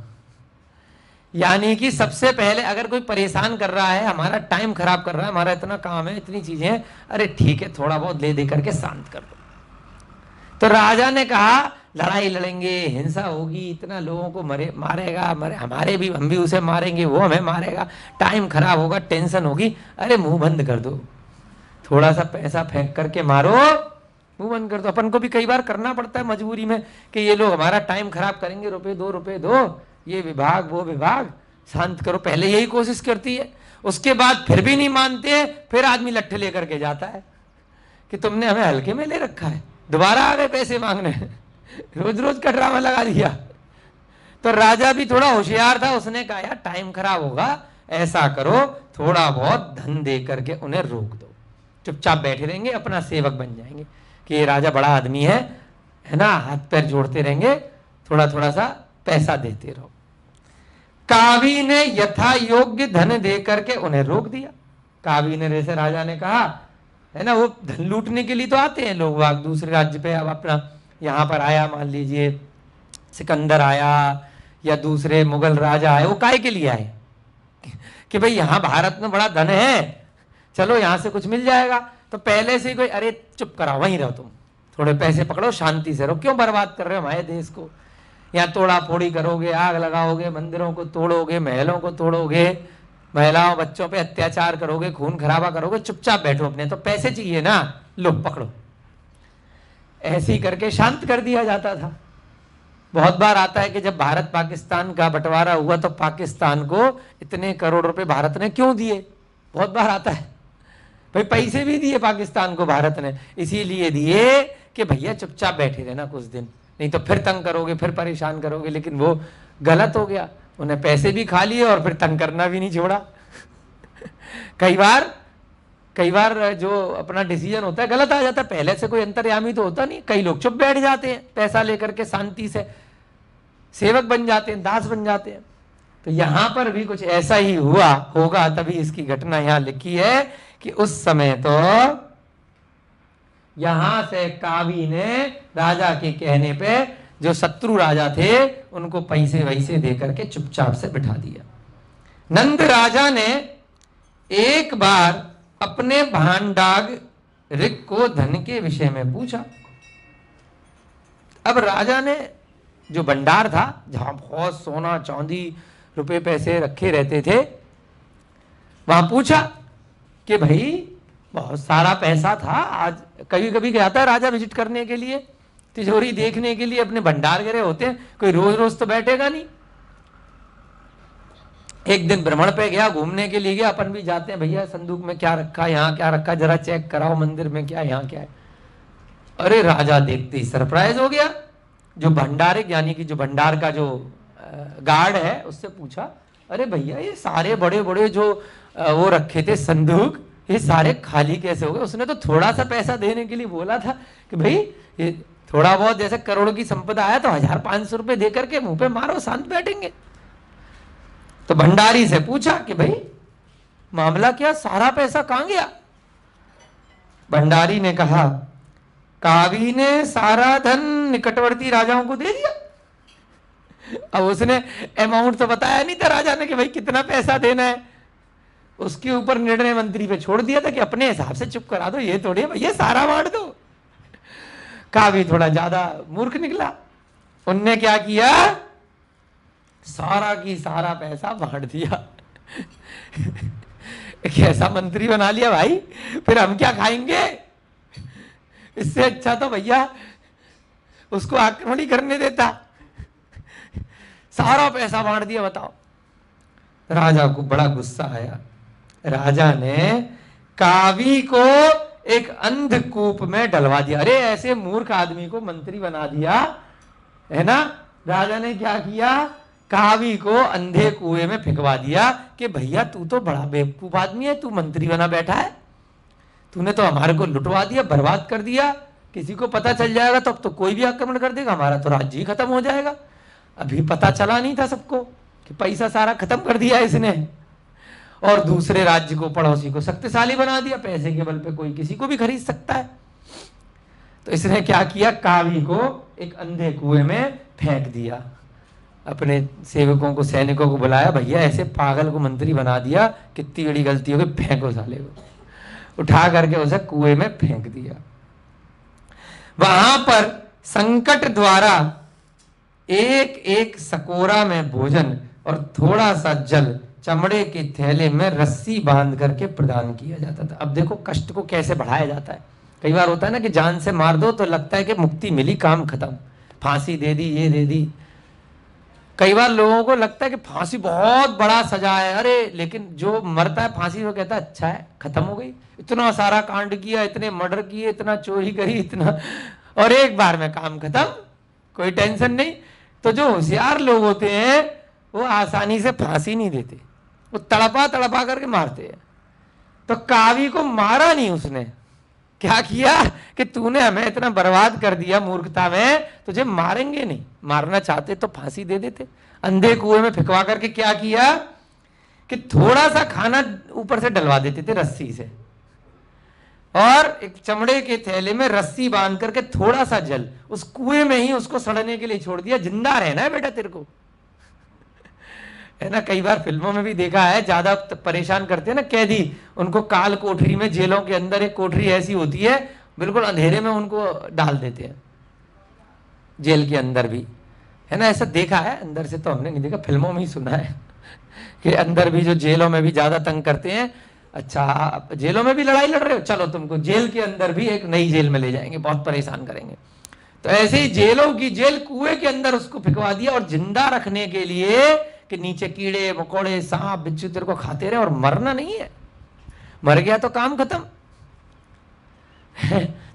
यानी कि सबसे पहले अगर कोई परेशान कर रहा है, हमारा टाइम खराब कर रहा है, हमारा इतना काम है, इतनी चीजें हैं, अरे ठीक है, थोड़ा बहुत ले दे करके शांत कर दो। तो राजा ने कहा लड़ाई लड़ेंगे, हिंसा होगी, इतना लोगों को मारेगा, हम भी उसे मारेंगे, वो हमें मारेगा, टाइम खराब होगा, टेंशन होगी, अरे मुंह बंद कर दो, थोड़ा सा पैसा फेंक करके मारो, मुंह बंद कर दो। अपन को भी कई बार करना पड़ता है मजबूरी में कि ये लोग हमारा टाइम खराब करेंगे, रुपए दो, ये विभाग वो विभाग, शांत करो। पहले यही कोशिश करती है, उसके बाद फिर भी नहीं मानते, फिर आदमी लट्ठे लेकर के जाता है कि तुमने हमें हल्के में ले रखा है, दोबारा आ गए पैसे मांगने, रोज रोज का ड्रामा लगा दिया। तो राजा भी थोड़ा होशियार था, उसने कहा यार टाइम खराब होगा, ऐसा करो थोड़ा बहुत धन दे करके उन्हें रोक दो, चुपचाप बैठे रहेंगे, अपना सेवक बन जाएंगे कि ये राजा बड़ा आदमी है ना, हाथ पैर जोड़ते रहेंगे, थोड़ा थोड़ा सा पैसा देते रहो। कावी ने यथा योग्य धन दे करके उन्हें रोक दिया। कावी ने, जैसे राजा ने कहा है ना, वो धन लूटने के लिए तो आते हैं लोग वाग दूसरे राज्य पे। अब अपना यहाँ पर आया, मान लीजिए सिकंदर आया या दूसरे मुगल राजा आए, वो काहे के लिए आए कि भाई यहाँ भारत में बड़ा धन है, चलो यहाँ से कुछ मिल जाएगा। तो पहले से कोई, अरे चुप कराओ, वहीं रहो तुम, थोड़े पैसे पकड़ो, शांति से रहो, क्यों बर्बाद कर रहे हो हमारे देश को। यहाँ तोड़ा फोड़ी करोगे, आग लगाओगे, मंदिरों को तोड़ोगे, महलों को तोड़ोगे, महिलाओं बच्चों पे अत्याचार करोगे, खून खराबा करोगे, चुपचाप बैठो अपने, तो पैसे चाहिए ना, लो पकड़ो। ऐसे ही करके शांत कर दिया जाता था। बहुत बार आता है कि जब भारत पाकिस्तान का बंटवारा हुआ तो पाकिस्तान को इतने करोड़ रुपए भारत ने क्यों दिए, बहुत बार आता है। भाई पैसे भी दिए पाकिस्तान को भारत ने, इसीलिए दिए कि भैया चुपचाप बैठे रहना कुछ दिन, नहीं तो फिर तंग करोगे, फिर परेशान करोगे। लेकिन वो गलत हो गया, उन्हें पैसे भी खा लिए और फिर तंग करना भी नहीं छोड़ा। कई बार जो अपना डिसीजन होता है गलत आ जाता है, पहले से कोई अंतर्यामी तो होता नहीं, कई लोग चुप बैठ जाते हैं, पैसा लेकर के शांति से सेवक बन जाते हैं, दास बन जाते हैं। तो यहां पर भी कुछ ऐसा ही हुआ होगा, तभी इसकी घटना यहां लिखी है कि उस समय तो यहां से कावी ने राजा के कहने पे जो शत्रु राजा थे उनको पैसे वैसे दे करके चुपचाप से बिठा दिया। नंद राजा ने एक बार अपने भांडाग ऋक को धन के विषय में पूछा। अब राजा ने जो भंडार था, जहां बहुत सोना चांदी रुपए पैसे रखे रहते थे, वहां पूछा कि भाई बहुत सारा पैसा था, आज कभी कभी जाता है राजा विजिट करने के लिए, तिजोरी देखने के लिए, अपने भंडार गए होते हैं, कोई रोज रोज तो बैठेगा नहीं। एक दिन भ्रमण पे गया, घूमने के लिए गया, अपन भी जाते हैं, भैया संदूक में क्या रखा, यहाँ क्या रखा, जरा चेक कराओ, मंदिर में क्या, यहाँ क्या है। अरे राजा देखते ही सरप्राइज हो गया। जो भंडारिक यानी कि जो भंडार का जो गार्ड है उससे पूछा, अरे भैया ये सारे बड़े बड़े जो वो रखे थे संदूक, ये सारे खाली कैसे हो गए। उसने तो थोड़ा सा पैसा देने के लिए बोला था कि भाई ये थोड़ा बहुत, जैसे करोड़ की संपदा आया तो 1500 रुपए दे करके मुंह पे मारो, शांत बैठेंगे। तो भंडारी से पूछा कि भाई मामला क्या, सारा पैसा कहां गया। भंडारी ने कहा, कावी ने सारा धन निकटवर्ती राजाओं को दे दिया। अब उसने अमाउंट तो बताया नहीं था राजा ने कि भाई कितना पैसा देना है, उसके ऊपर निर्णय मंत्री पे छोड़ दिया था कि अपने हिसाब से चुप करा दो, ये थोड़ी भैया सारा बांट दो। कावी थोड़ा ज्यादा मूर्ख निकला, उनने क्या किया, सारा की सारा पैसा बांट दिया। कैसा मंत्री बना लिया भाई, फिर हम क्या खाएंगे। इससे अच्छा तो भैया उसको आक्रमण ही करने देता, सारा पैसा बांट दिया। बताओ, राजा को बड़ा गुस्सा आया। राजा ने कावी को एक अंधकूप में डलवा दिया। अरे ऐसे मूर्ख आदमी को मंत्री बना दिया है ना। राजा ने क्या किया, कावी को अंधे कुएं में फेंकवा दिया कि भैया तू तो बड़ा बेवकूफ आदमी है, तू मंत्री बना बैठा है, तूने तो हमारे को लुटवा दिया, बर्बाद कर दिया। किसी को पता चल जाएगा तो अब तो कोई भी आक्रमण कर देगा, हमारा तो राज्य ही खत्म हो जाएगा। अभी पता चला नहीं था सबको कि पैसा सारा खत्म कर दिया इसने, और दूसरे राज्य को, पड़ोसी को शक्तिशाली बना दिया। पैसे के बल पे कोई किसी को भी खरीद सकता है। तो इसने क्या किया, कावी को एक अंधे कुएं में फेंक दिया। अपने सेवकों को, सैनिकों को बुलाया, भैया ऐसे पागल को मंत्री बना दिया, कितनी बड़ी गलती हो गई, फेंको साले को। उठा करके उसे कुएं में फेंक दिया। वहां पर संकट द्वारा एक एक सकोरा में भोजन और थोड़ा सा जल चमड़े के थैले में रस्सी बांध करके प्रदान किया जाता था। अब देखो कष्ट को कैसे बढ़ाया जाता है। कई बार होता है ना कि जान से मार दो तो लगता है कि मुक्ति मिली, काम खत्म, फांसी दे दी, ये दे दी। कई बार लोगों को लगता है कि फांसी बहुत बड़ा सजा है, अरे लेकिन जो मरता है फांसी वो कहता है अच्छा है, खत्म हो गई। इतना सारा कांड किया, इतने मर्डर किए, इतना चोरी करी, इतना, और एक बार में काम खत्म, कोई टेंशन नहीं। तो जो होशियार लोग होते हैं वो आसानी से फांसी नहीं देते, वो तड़पा तड़पा करके मारते हैं। तो कावी को मारा नहीं उसने, क्या किया कि तूने हमें इतना बर्बाद कर दिया मूर्खता में, तुझे मारेंगे नहीं, मारना चाहते तो फांसी दे देते। अंधे कुएं में फेंकवा करके क्या किया कि थोड़ा सा खाना ऊपर से डलवा देते थे रस्सी से, और एक चमड़े के थैले में रस्सी बांध करके थोड़ा सा जल उस कुएं में ही उसको सड़ने के लिए छोड़ दिया। जिंदा रहना है बेटा तेरे को, है ना। कई बार फिल्मों में भी देखा है, ज्यादा परेशान करते हैं ना कैदी, उनको काल कोठरी में, जेलों के अंदर एक कोठरी ऐसी होती है, बिल्कुल अंधेरे में उनको डाल देते हैं, जेल के अंदर भी, है ना। ऐसा देखा है, अंदर से तो हमने नहीं देखा, फिल्मों में ही सुना है कि अंदर भी जो जेलों में भी ज्यादा तंग करते हैं। अच्छा, जेलों में भी लड़ाई लड़ रहे हो, चलो तुमको जेल के अंदर भी एक नई जेल में ले जाएंगे, बहुत परेशान करेंगे। तो ऐसे ही जेलों की जेल कुएं के अंदर उसको फिकवा दिया, और जिंदा रखने के लिए कि नीचे कीड़े मकोड़े सांप बिच्छू तेरे को खाते रहे, और मरना नहीं है, मर गया तो काम खत्म।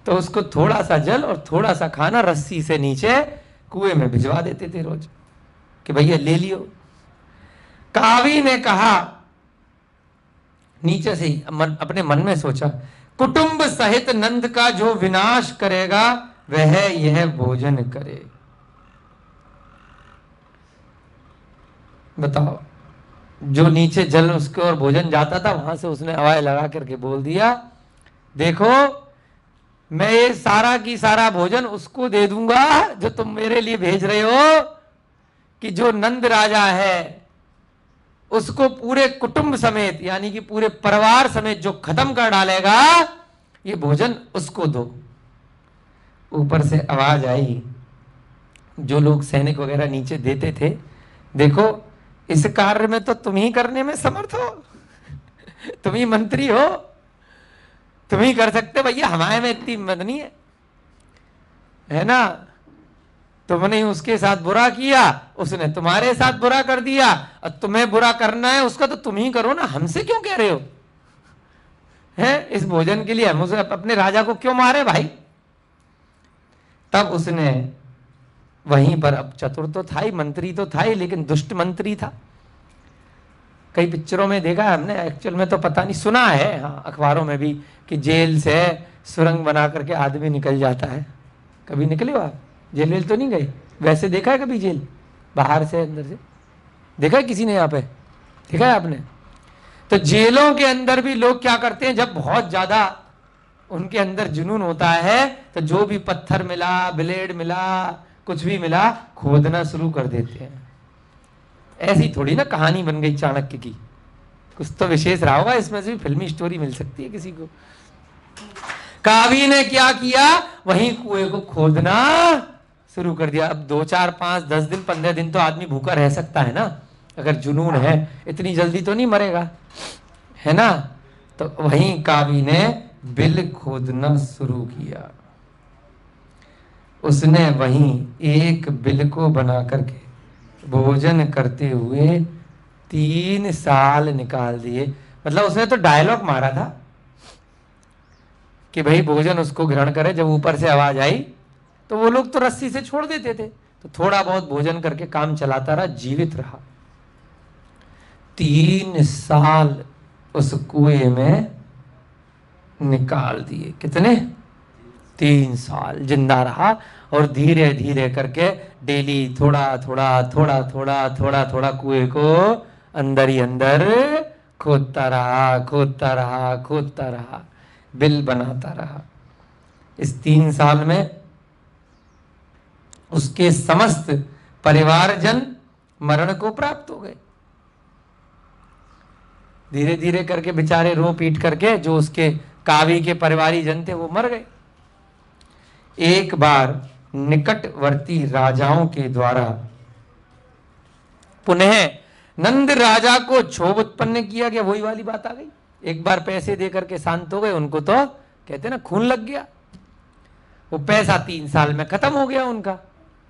तो उसको थोड़ा सा जल और थोड़ा सा खाना रस्सी से नीचे कुएं में भिजवा देते थे रोज कि भैया ले लियो। कावी ने कहा, नीचे से ही अपने मन में सोचा, कुटुंब सहित नंद का जो विनाश करेगा वह यह भोजन करे। बताओ, जो नीचे जल उसके और भोजन जाता था, वहां से उसने आवाज लगा करके बोल दिया, देखो मैं ये सारा की सारा भोजन उसको दे दूंगा जो तुम मेरे लिए भेज रहे हो, कि जो नंद राजा है उसको पूरे कुटुंब समेत, यानी कि पूरे परिवार समेत जो खत्म कर डालेगा, ये भोजन उसको दो। ऊपर से आवाज आई, जो लोग सैनिक वगैरह नीचे देते थे, देखो इस कार्य में तो तुम ही करने में समर्थ हो, तुम ही मंत्री हो, तुम ही कर सकते भैया, हमारे में इतनी हिम्मत नहीं है ना। तुमने उसके साथ बुरा किया, उसने तुम्हारे साथ बुरा कर दिया, और तुम्हें बुरा करना है उसका तो तुम ही करो ना, हमसे क्यों कह रहे हो? है इस भोजन के लिए हम उसे अपने राजा को क्यों मारे भाई? तब उसने वहीं पर, अब चतुर तो था ही, मंत्री तो था ही, लेकिन दुष्ट मंत्री था। कई पिक्चरों में देखा है हमने, एक्चुअल में तो पता नहीं, सुना है हाँ अखबारों में भी, कि जेल से सुरंग बना करके आदमी निकल जाता है। कभी निकले हो आप? जेल वेल तो नहीं गए? वैसे देखा है कभी जेल बाहर से अंदर से? देखा है किसी ने यहाँ पे? देखा है आपने? तो जेलों के अंदर भी लोग क्या करते हैं, जब बहुत ज्यादा उनके अंदर जुनून होता है, तो जो भी पत्थर मिला, ब्लेड मिला, कुछ भी मिला, खोदना शुरू कर देते हैं। ऐसी थोड़ी ना कहानी बन गई चाणक्य की, कुछ तो विशेष रहा होगा, इसमें से भी फिल्मी स्टोरी मिल सकती है किसी को। कावी ने क्या किया, वहीं कुएं को खोदना शुरू कर दिया। अब 2 4 5 10 दिन 15 दिन तो आदमी भूखा रह सकता है ना, अगर जुनून है, इतनी जल्दी तो नहीं मरेगा, है ना। तो वहीं कावी ने बिल खोदना शुरू किया। उसने वहीं एक बिल को बना करके भोजन करते हुए 3 साल निकाल दिए। मतलब उसने तो डायलॉग मारा था कि भाई भोजन उसको ग्रहण करे। जब ऊपर से आवाज आई तो वो लोग तो रस्सी से छोड़ देते थे, तो थोड़ा बहुत भोजन करके काम चलाता रहा, जीवित रहा। 3 साल उस कुएं में निकाल दिए। कितने? 3 साल जिंदा रहा, और धीरे धीरे करके डेली थोड़ा थोड़ा थोड़ा थोड़ा थोड़ा थोड़ा कुएं को अंदर ही अंदर खोदता रहा, खोदता रहा, खोदता रहा, बिल बनाता रहा। इस 3 साल में उसके समस्त परिवारजन मरण को प्राप्त हो गए। धीरे धीरे करके बेचारे रो पीट करके जो उसके कावी के परिवारी जन थे वो मर गए। एक बार निकटवर्ती राजाओं के द्वारा पुनः नंद राजा को क्षोभ उत्पन्न किया गया। वही वाली बात आ गई, एक बार पैसे दे करके शांत हो गए, उनको तो कहते ना खून लग गया। वो पैसा 3 साल में खत्म हो गया उनका।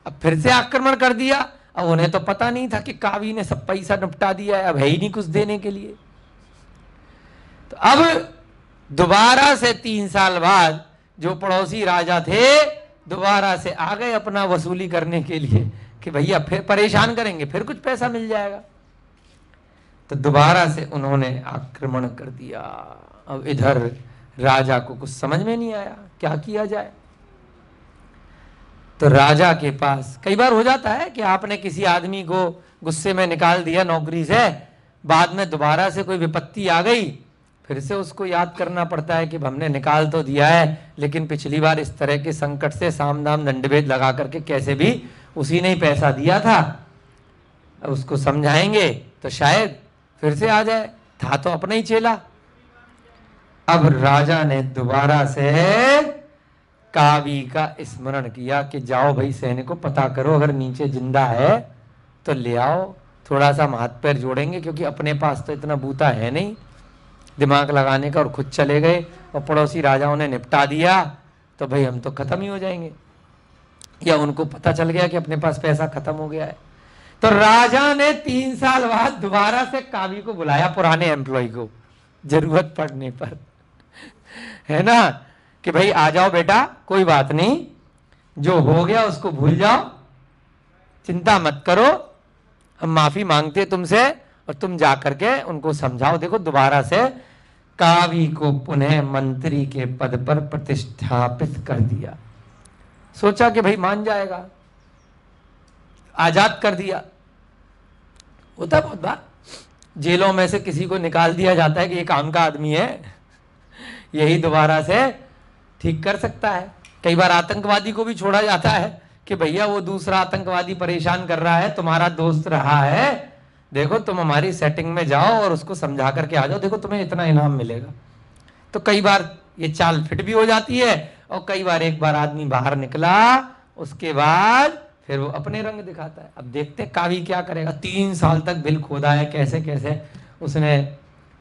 अब फिर से आक्रमण कर दिया। अब उन्हें तो पता नहीं था कि कावी ने सब पैसा निपटा दिया है, अब है ही नहीं कुछ देने के लिए। तो अब दोबारा से 3 साल बाद जो पड़ोसी राजा थे दोबारा से आ गए अपना वसूली करने के लिए कि भैया फिर परेशान करेंगे, फिर कुछ पैसा मिल जाएगा। तो दोबारा से उन्होंने आक्रमण कर दिया। अब इधर राजा को कुछ समझ में नहीं आया क्या किया जाए। तो राजा के पास कई बार हो जाता है कि आपने किसी आदमी को गुस्से में निकाल दिया नौकरी से, बाद में दोबारा से कोई विपत्ति आ गई, फिर से उसको याद करना पड़ता है कि हमने निकाल तो दिया है, लेकिन पिछली बार इस तरह के संकट से साम दाम दंडभेद लगा करके कैसे भी उसी ने ही पैसा दिया था, अब उसको समझाएंगे तो शायद फिर से आ जाए, था तो अपना ही चेला। अब राजा ने दोबारा से कावी का स्मरण किया कि जाओ भाई सैनिकों पता करो, अगर नीचे जिंदा है तो ले आओ, थोड़ा सा हम हाथ पैर जोड़ेंगे, क्योंकि अपने पास तो इतना बूता है नहीं दिमाग लगाने का, और खुद चले गए और पड़ोसी राजाओं ने निपटा दिया तो भाई हम तो खत्म ही हो जाएंगे, या उनको पता चल गया कि अपने पास पैसा खत्म हो गया है। तो राजा ने 3 साल बाद दोबारा से कावी को बुलाया, पुराने एम्प्लॉय को, जरूरत पड़ने पर, है ना, कि भाई आ जाओ बेटा, कोई बात नहीं, जो हो गया उसको भूल जाओ, चिंता मत करो, हम माफी मांगते तुमसे, और तुम जाकर के उनको समझाओ। देखो दोबारा से कावी को पुनः मंत्री के पद पर प्रतिष्ठापित कर दिया, सोचा कि भाई मान जाएगा, आजाद कर दिया। होता बहुत बार जेलों में से किसी को निकाल दिया जाता है कि ये काम का आदमी है, यही दोबारा से ठीक कर सकता है। कई बार आतंकवादी को भी छोड़ा जाता है कि भैया वो दूसरा आतंकवादी परेशान कर रहा है, तुम्हारा दोस्त रहा है, देखो तुम हमारी सेटिंग में जाओ और उसको समझा करके आ जाओ, देखो तुम्हें इतना इनाम मिलेगा। तो कई बार ये चाल फिट भी हो जाती है, और कई बार एक बार आदमी बाहर निकला उसके बाद फिर वो अपने रंग दिखाता है। अब देखते कावी क्या करेगा। 3 साल तक बिल खोदा है, कैसे कैसे उसने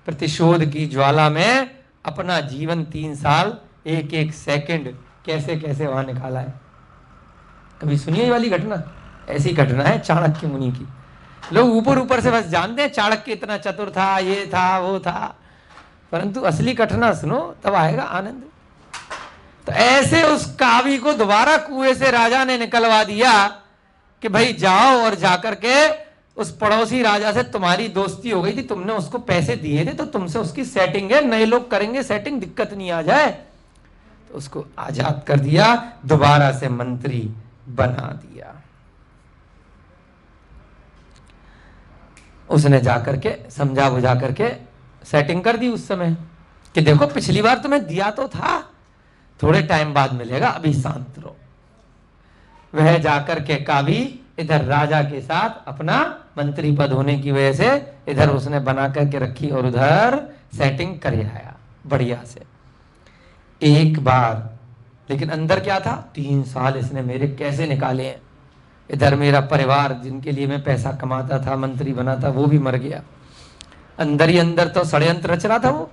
प्रतिशोध की ज्वाला में अपना जीवन 3 साल एक एक सेकंड कैसे कैसे वहां निकाला है। कभी सुनिए ये वाली घटना? ऐसी घटना है चाणक्य मुनि की। लोग ऊपर ऊपर से बस जानते हैं चाणक्य इतना चतुर था, ये था वो था, परंतु असली घटना सुनो तब आएगा आनंद। तो ऐसे उस कावी को दोबारा कुएं से राजा ने निकलवा दिया कि भाई जाओ और जाकर के उस पड़ोसी राजा से तुम्हारी दोस्ती हो गई थी, तुमने उसको पैसे दिए थे, तो तुमसे उसकी सेटिंग है, नए लोग करेंगे सेटिंग, दिक्कत नहीं आ जाए। तो उसको आजाद कर दिया, दोबारा से मंत्री बना दिया। उसने जाकर के समझा बुझा करके सेटिंग कर दी उस समय कि देखो पिछली बार तुम्हें दिया तो था, थोड़े टाइम बाद मिलेगा, अभी शांत रहो। वह जाकर के कावी इधर राजा के साथ अपना मंत्री पद होने की वजह से इधर उसने बना करके रखी और उधर सेटिंग कर आया बढ़िया से। एक बार लेकिन अंदर क्या था, 3 साल इसने मेरे कैसे निकाले हैं, इधर मेरा परिवार जिनके लिए मैं पैसा कमाता था, मंत्री बना था, वो भी मर गया। अंदर ही अंदर तो षड्यंत्र रच रहा था वो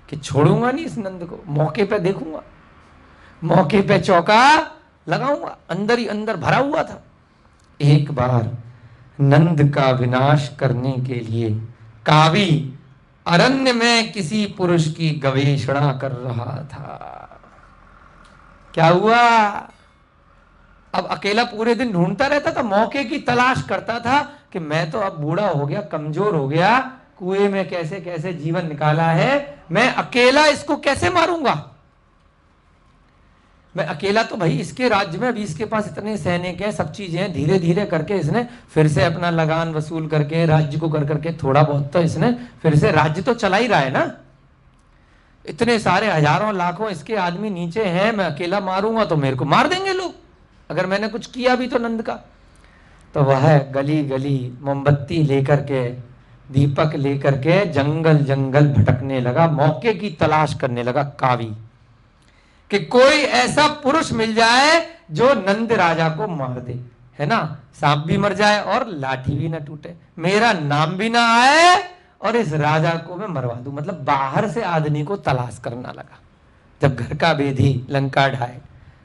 कि छोड़ूंगा नहीं इस नंद को, मौके पे देखूंगा, मौके पे चौका लगाऊंगा, अंदर ही अंदर भरा हुआ था। एक बार नंद का विनाश करने के लिए कावी अरण्य में किसी पुरुष की गवेषणा कर रहा था। क्या हुआ, अब अकेला पूरे दिन ढूंढता रहता था, मौके की तलाश करता था कि मैं तो अब बूढ़ा हो गया, कमजोर हो गया, कुएं में कैसे कैसे जीवन निकाला है, मैं अकेला इसको कैसे मारूंगा, मैं अकेला तो भाई इसके राज्य में, अभी इसके पास इतने सैनिक हैं, सब चीजें हैं, धीरे धीरे करके इसने फिर से अपना लगान वसूल करके राज्य को कर करके थोड़ा बहुत तो इसने फिर से राज्य तो चला ही रहा है ना। इतने सारे हजारों लाखों इसके आदमी नीचे हैं, मैं अकेला मारूंगा तो मेरे को मार देंगे लोग, अगर मैंने कुछ किया भी तो नंद का। तो वह गली गली मोमबत्ती लेकर के, दीपक लेकर के जंगल जंगल भटकने लगा, मौके की तलाश करने लगा कावी कि कोई ऐसा पुरुष मिल जाए जो नंद राजा को मार दे, है ना, सांप भी मर जाए और लाठी भी ना टूटे, मेरा नाम भी ना आए और इस राजा को मैं मरवा दूं। मतलब बाहर से आदमी को तलाश करना लगा। जब घर का बेधी लंका ढाए,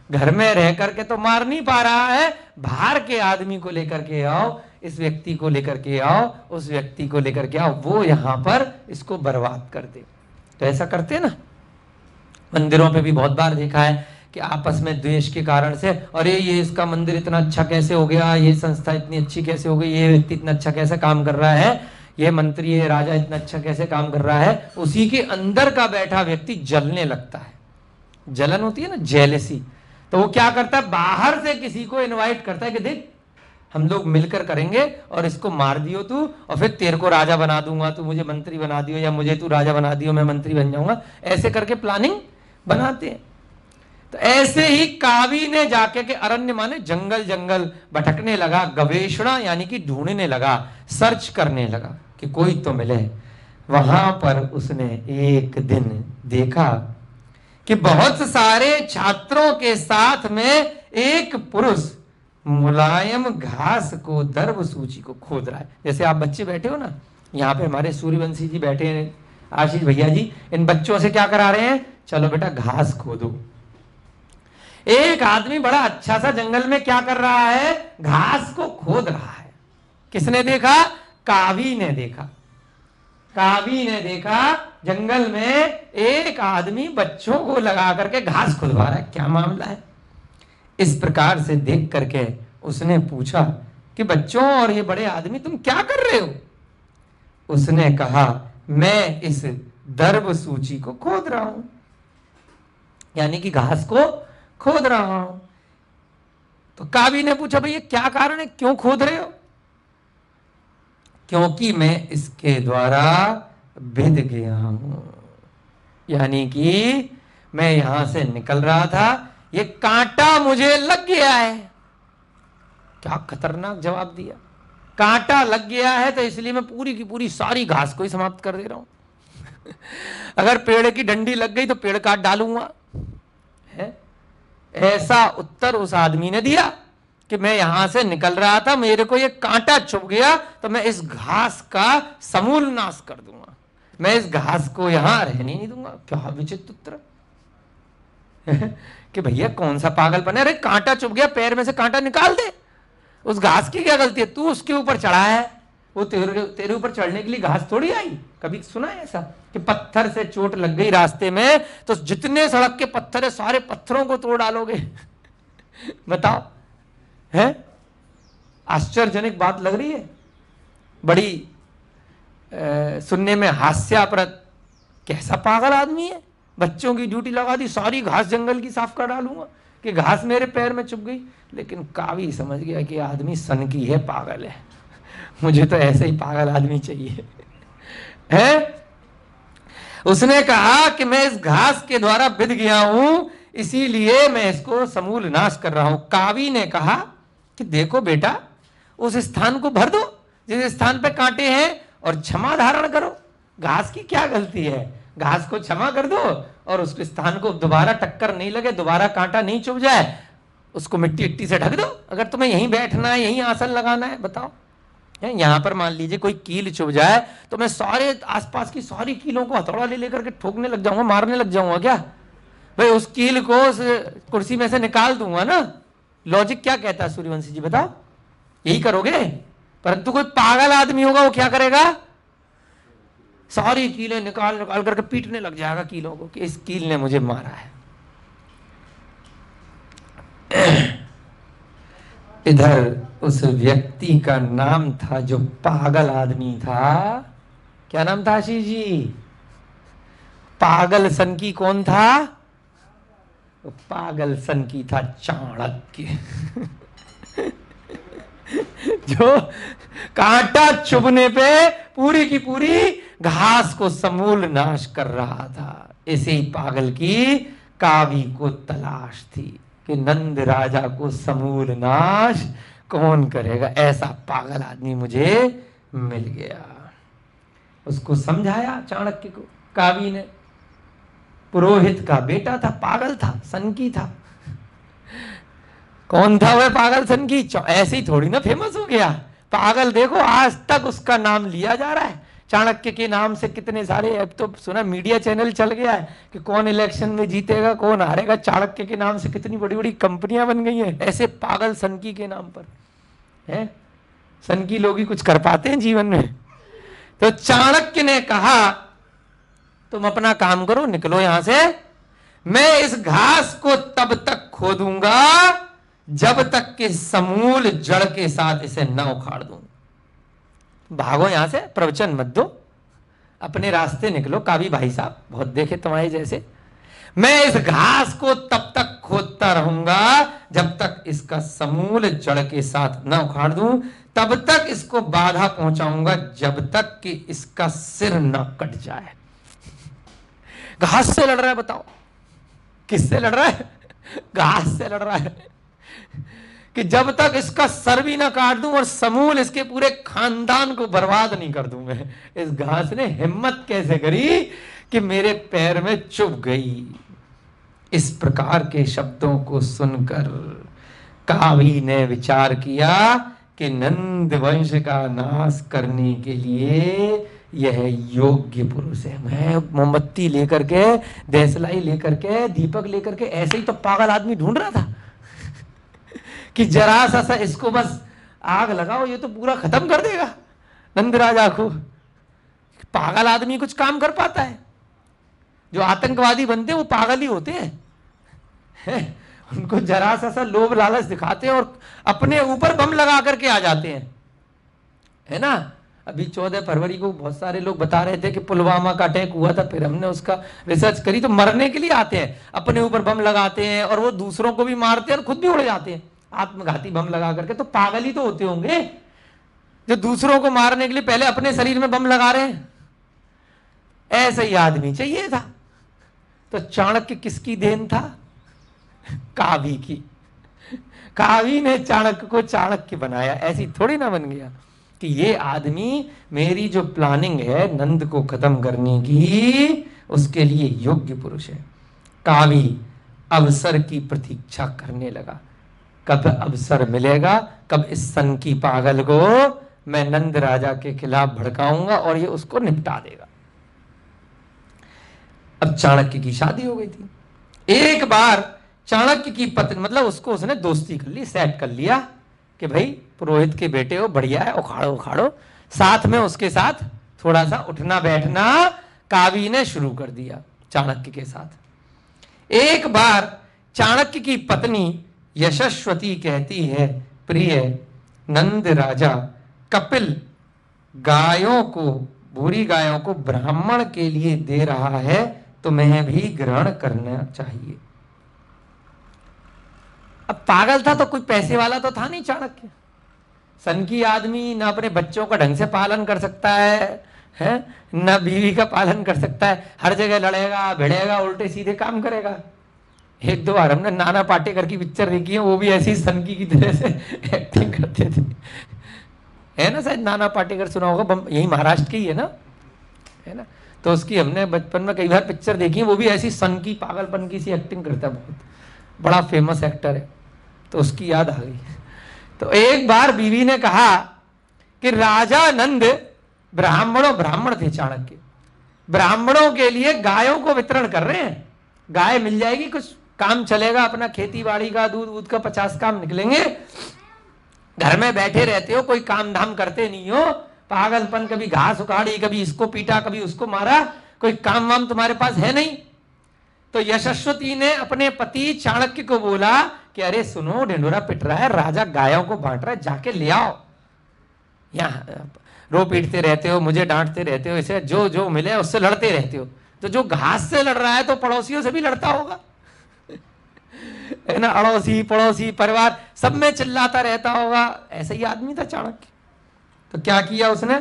घर में रह करके तो मार नहीं पा रहा है, बाहर के आदमी को लेकर के आओ, इस व्यक्ति को लेकर के आओ, उस व्यक्ति को लेकर के आओ, वो यहां पर इसको बर्बाद कर दे। तो ऐसा करते ना, मंदिरों पे भी बहुत बार देखा है कि आपस में द्वेष के कारण से, अरे ये इसका मंदिर इतना अच्छा कैसे हो गया, ये संस्था इतनी अच्छी कैसे हो गई, ये व्यक्ति इतना अच्छा कैसे काम कर रहा है, ये मंत्री है राजा इतना अच्छा कैसे काम कर रहा है, उसी के अंदर का बैठा व्यक्ति जलने लगता है। जलन होती है ना, जेलेसी। तो वो क्या करता है, बाहर से किसी को इनवाइट करता है कि देख हम लोग मिलकर करेंगे और इसको मार दियो तू, और फिर तेरे को राजा बना दूंगा, तू मुझे मंत्री बना दियो, या मुझे तू राजा बना दियो, मैं मंत्री बन जाऊंगा। ऐसे करके प्लानिंग बनाते हैं। तो ऐसे ही कावी ने जाके के अरण्य माने जंगल जंगल भटकने लगा, गवेषणा यानी कि ढूंढने लगा, सर्च करने लगा कि कोई तो मिले। वहां पर उसने एक दिन देखा कि बहुत सारे छात्रों के साथ में एक पुरुष मुलायम घास को, दर्भ सूची को खोद रहा है। जैसे आप बच्चे बैठे हो ना, यहाँ पे हमारे सूर्यवंशी जी बैठे हैं, आशीष भैया जी, इन बच्चों से क्या करा रहे हैं, चलो बेटा घास खोदो। एक आदमी बड़ा अच्छा सा जंगल में क्या कर रहा है, घास को खोद रहा है। किसने देखा, कावी ने देखा। कावी ने देखा जंगल में एक आदमी बच्चों को लगा करके घास खुदवा रहा है, क्या मामला है। इस प्रकार से देख करके उसने पूछा कि बच्चों और ये बड़े आदमी तुम क्या कर रहे हो। उसने कहा मैं इस दर्भ सूची को खोद रहा हूं, यानी कि घास को खोद रहा हूं। तो कावी ने पूछा भाई ये क्या कारण है, क्यों खोद रहे हो। क्योंकि मैं इसके द्वारा बिध गया हूं, यानी कि मैं यहां से निकल रहा था, ये कांटा मुझे लग गया है। क्या खतरनाक जवाब दिया, कांटा लग गया है तो इसलिए मैं पूरी की पूरी सारी घास को ही समाप्त कर दे रहा हूं। अगर पेड़ की डंडी लग गई तो पेड़ काट डालूंगा, है? ऐसा उत्तर उस आदमी ने दिया कि मैं यहां से निकल रहा था, मेरे को ये कांटा चुभ गया तो मैं इस घास का समूल नाश कर दूंगा, मैं इस घास को यहां रहने नहीं दूंगा। क्या विचित्र उत्तर कि भैया कौन सा पागलपन है, अरे कांटा चुभ गया, पैर में से कांटा निकाल दे, उस घास की क्या गलती है, तू उसके ऊपर चढ़ा है, वो तेरे ऊपर चढ़ने के लिए घास थोड़ी आई। कभी सुना है ऐसा कि पत्थर से चोट लग गई रास्ते में तो जितने सड़क के पत्थर है सारे पत्थरों को तोड़ डालोगे। बताओ, है आश्चर्यजनक बात लग रही है, बड़ी सुनने में हास्यास्पद। कैसा पागल आदमी है, बच्चों की ड्यूटी लगा दी, सारी घास जंगल की साफ कर डालूंगा कि घास मेरे पैर में चुभ गई। लेकिन कावी समझ गया कि आदमी सनकी है, पागल है, मुझे तो ऐसे ही पागल आदमी चाहिए, है। उसने कहा कि मैं इस घास के द्वारा बिध गया हूं, इसीलिए मैं इसको समूल नाश कर रहा हूं। कावी ने कहा कि देखो बेटा, उस स्थान को भर दो जिस स्थान पे कांटे हैं और क्षमा धारण करो, घास की क्या गलती है, घास को क्षमा कर दो और उस स्थान को दोबारा टक्कर नहीं लगे, दोबारा कांटा नहीं चुभ जाए, उसको मिट्टी इट्टी से ढक दो। अगर तुम्हें यहीं बैठना है, यहीं आसन लगाना है, बताओ। यहां पर मान लीजिए कोई कील चुभ जाए तो मैं सारे आसपास की सारी कीलों को हथौड़ा ले लेकर के ठोकने लग जाऊंगा, मारने लग जाऊंगा क्या भाई, उस कील को उस कुर्सी में से निकाल दूंगा ना। लॉजिक क्या कहता है सूर्यवंशी जी, बताओ, यही करोगे। परंतु कोई पागल आदमी होगा, वो क्या करेगा, सारी कीलें निकाल निकाल करके पीटने लग जाएगा कीलों को कि इस कील ने मुझे मारा है। इधर उस व्यक्ति का नाम था, जो पागल आदमी था, क्या नाम था आशीष जी, पागल सन की कौन था, पागल सन की था चाणक्य। जो कांटा चुभने पे पूरी की पूरी घास को समूल नाश कर रहा था। इसी पागल की कावी को तलाश थी कि नंद राजा को समूल नाश कौन करेगा, ऐसा पागल आदमी मुझे मिल गया। उसको समझाया चाणक्य को कावी ने, पुरोहित का बेटा था, पागल था, सनकी था। कौन था वह पागल सनकी, ऐसे ही थोड़ी ना फेमस हो गया पागल। देखो आज तक उसका नाम लिया जा रहा है, चाणक्य के नाम से कितने सारे, अब तो सुना मीडिया चैनल चल गया है कि कौन इलेक्शन में जीतेगा कौन हारेगा, चाणक्य के नाम से कितनी बड़ी बड़ी कंपनियां बन गई हैं ऐसे पागल सनकी के नाम पर, है। सनकी लोग ही कुछ कर पाते हैं जीवन में। तो चाणक्य ने कहा तुम अपना काम करो, निकलो यहां से, मैं इस घास को तब तक खोदूंगा जब तक कि समूल जड़ के साथ इसे न उखाड़ दूं। भागो यहां से, प्रवचन मत दो, अपने रास्ते निकलो। कावी भाई साहब बहुत देखे तुम्हारे जैसे। मैं इस घास को तब तक खोदता रहूंगा जब तक इसका समूल जड़ के साथ न उखाड़ दूं, तब तक इसको बाधा पहुंचाऊंगा जब तक कि इसका सिर न कट जाए। घास से लड़ रहा है, बताओ किससे लड़ रहा है? घास से लड़ रहा है कि जब तक इसका सर भी ना काट दूं और समूल इसके पूरे खानदान को बर्बाद नहीं कर दूं मैं। इस घास ने हिम्मत कैसे करी कि मेरे पैर में चुभ गई। इस प्रकार के शब्दों को सुनकर कावी ने विचार किया कि नंद वंश का नाश करने के लिए यह योग्य पुरुष है। मैं मोमबत्ती लेकर के, देसलाई लेकर के, दीपक लेकर के ऐसे ही तो पागल आदमी ढूंढ रहा था कि जरा सा इसको बस आग लगाओ, ये तो पूरा खत्म कर देगा नंद राजा को। पागल आदमी कुछ काम कर पाता है? जो आतंकवादी बनते हैं वो पागल ही होते हैं। उनको जरा सा लोभ लालच दिखाते हैं और अपने ऊपर बम लगा करके आ जाते हैं, है ना। अभी 14 फरवरी को बहुत सारे लोग बता रहे थे कि पुलवामा का अटैक हुआ था, फिर हमने उसका रिसर्च करी तो मरने के लिए आते हैं, अपने ऊपर बम लगाते हैं और वो दूसरों को भी मारते हैं और खुद भी उड़ जाते हैं आत्मघाती बम लगा करके। तो पागल ही तो होते होंगे जो दूसरों को मारने के लिए पहले अपने शरीर में बम लगा रहे हैं। ऐसा ही आदमी चाहिए था। तो चाणक्य किसकी देन था? कावी की। कावी ने चाणक्य को चाणक्य बनाया। ऐसी थोड़ी ना बन गया कि ये आदमी मेरी जो प्लानिंग है नंद को खत्म करने की, उसके लिए योग्य पुरुष है। कावी अवसर की प्रतीक्षा करने लगा, कब अवसर मिलेगा, कब इस सन की पागल को मैं नंद राजा के खिलाफ भड़काऊंगा और ये उसको निपटा देगा। अब चाणक्य की शादी हो गई थी। एक बार चाणक्य की पत्नी, मतलब उसको उसने दोस्ती कर ली, सेट कर लिया कि भाई पुरोहित के बेटे हो, बढ़िया है, उखाड़ो उखाड़ो। साथ में उसके साथ थोड़ा सा उठना बैठना कावी ने शुरू कर दिया चाणक्य के साथ। एक बार चाणक्य की पत्नी यशस्वती कहती है, प्रिय नंद राजा कपिल गायों को, भूरी गायों को ब्राह्मण के लिए दे रहा है, तो मैं भी ग्रहण करना चाहिए। अब पागल था तो कोई पैसे वाला तो था नहीं चाणक्य। सन की आदमी ना अपने बच्चों का ढंग से पालन कर सकता है ना बीवी का पालन कर सकता है, हर जगह लड़ेगा भिड़ेगा, उल्टे सीधे काम करेगा। एक दो बार हमने नाना पाटेकर की पिक्चर देखी है, वो भी ऐसी सनकी की तरह से एक्टिंग करते थे, है ना। शायद नाना पाटेकर सुना होगा, यही महाराष्ट्र की ही है ना, है ना। तो उसकी हमने बचपन में कई बार पिक्चर देखी है, वो भी ऐसी सन की पागलपन की सी एक्टिंग करता है, बहुत बड़ा फेमस एक्टर है। तो उसकी याद आ गई। तो एक बार बीवी ने कहा कि राजा नंद ब्राह्मण थे चाणक्य, ब्राह्मणों के लिए गायों को वितरण कर रहे हैं। गाय मिल जाएगी, कुछ काम चलेगा, अपना खेती बाड़ी का, दूध का 50 काम निकलेंगे। घर में बैठे रहते हो, कोई काम धाम करते नहीं हो, पागलपन, कभी घास उखाड़ी, कभी इसको पीटा, कभी उसको मारा, कोई काम वाम तुम्हारे पास है नहीं। तो यशस्वती ने अपने पति चाणक्य को बोला कि अरे सुनो, ढिंडोरा पिट रहा है, राजा गायों को बांट रहा है, जाके ले आओ। यहाँ रो पीटते रहते हो, मुझे डांटते रहते हो, इसे जो जो मिले उससे लड़ते रहते हो। तो जो घास से लड़ रहा है तो पड़ोसियों से भी लड़ता होगा, है ना। अड़ोसी पड़ोसी परिवार सब में चिल्लाता रहता होगा। ऐसा ही आदमी था चाणक्य। तो क्या किया उसने,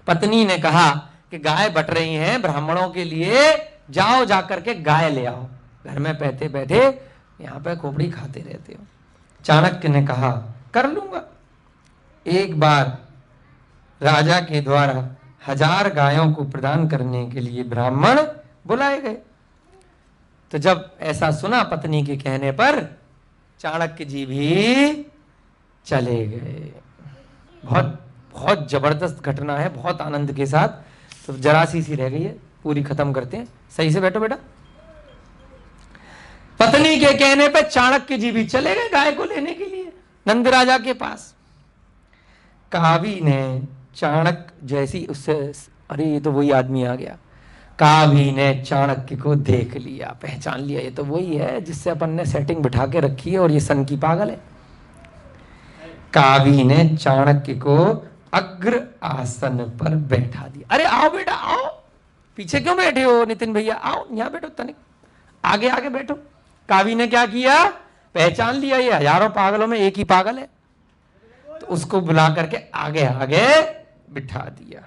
पत्नी ने कहा कि गाय बट रही हैं ब्राह्मणों के लिए, जाओ जाकर के गाय ले आओ। घर में बैठे बैठे यहाँ पे खोपड़ी खाते रहते हो। चाणक्य ने कहा कर लूंगा। एक बार राजा के द्वारा 1000 गायों को प्रदान करने के लिए ब्राह्मण बुलाए गए। तो जब ऐसा सुना पत्नी के कहने पर, चाणक्य जी भी चले गए। बहुत बहुत जबरदस्त घटना है, बहुत आनंद के साथ। तो जरा सी रह गई है, पूरी खत्म करते हैं। सही से बैठो बेटा। पत्नी के कहने पे चाणक्य जी भी चले गए गाय को लेने के लिए नंद राजा के पास। कावी ने चाणक्य जैसी उससे, अरे ये तो वही आदमी आ गया। कावी ने चाणक्य को देख लिया, पहचान लिया, ये तो वही है जिससे अपन ने सेटिंग बिठा के रखी है और ये सन की पागल है। कावी ने चाणक्य को अग्र आसन पर बैठा दिया। अरे आओ बेटा आओ, पीछे क्यों बैठे हो नितिन भैया, आओ यहां बैठो, तनिक आगे आगे बैठो। कावी ने क्या किया, पहचान लिया ये हजारों पागलों में एक ही पागल है, तो उसको बुला करके आगे आगे बिठा दिया।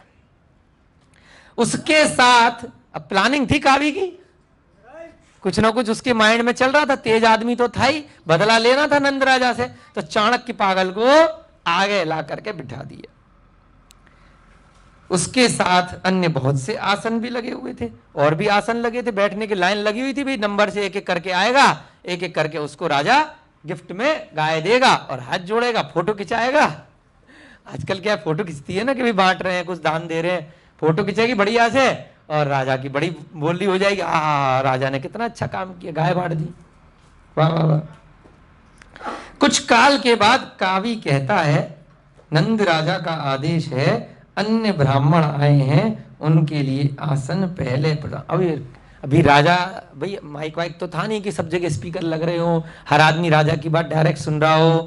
उसके साथ अब प्लानिंग थी कावी की, कुछ ना कुछ उसके माइंड में चल रहा था, तेज आदमी तो था ही, बदला लेना था नंद राजा से, तो चाणक्य पागल को आगे ला करके बिठा दिया। उसके साथ अन्य बहुत से आसन भी लगे हुए थे, और भी आसन लगे थे, बैठने की लाइन लगी हुई थी भाई, नंबर से एक एक करके आएगा, एक एक करके उसको राजा गिफ्ट में गाय देगा और हाथ जोड़ेगा, फोटो खिंचाएगा। आजकल क्या फोटो खिंचती है ना कि भी बांट रहे हैं, कुछ दान दे रहे हैं, फोटो खिंचेगी बढ़िया से और राजा की बड़ी बोली हो जाएगी, राजा ने कितना अच्छा काम किया, गाय बांट दी, वाह वाह वाह। कुछ काल के बाद कावी कहता है, नंद राजा का आदेश है, अन्य ब्राह्मण आए हैं, उनके लिए आसन पहले अभी राजा भाई, माइक वाइक तो था नहीं कि सब जगह स्पीकर लग रहे हो, हर आदमी राजा की बात डायरेक्ट सुन रहा हो।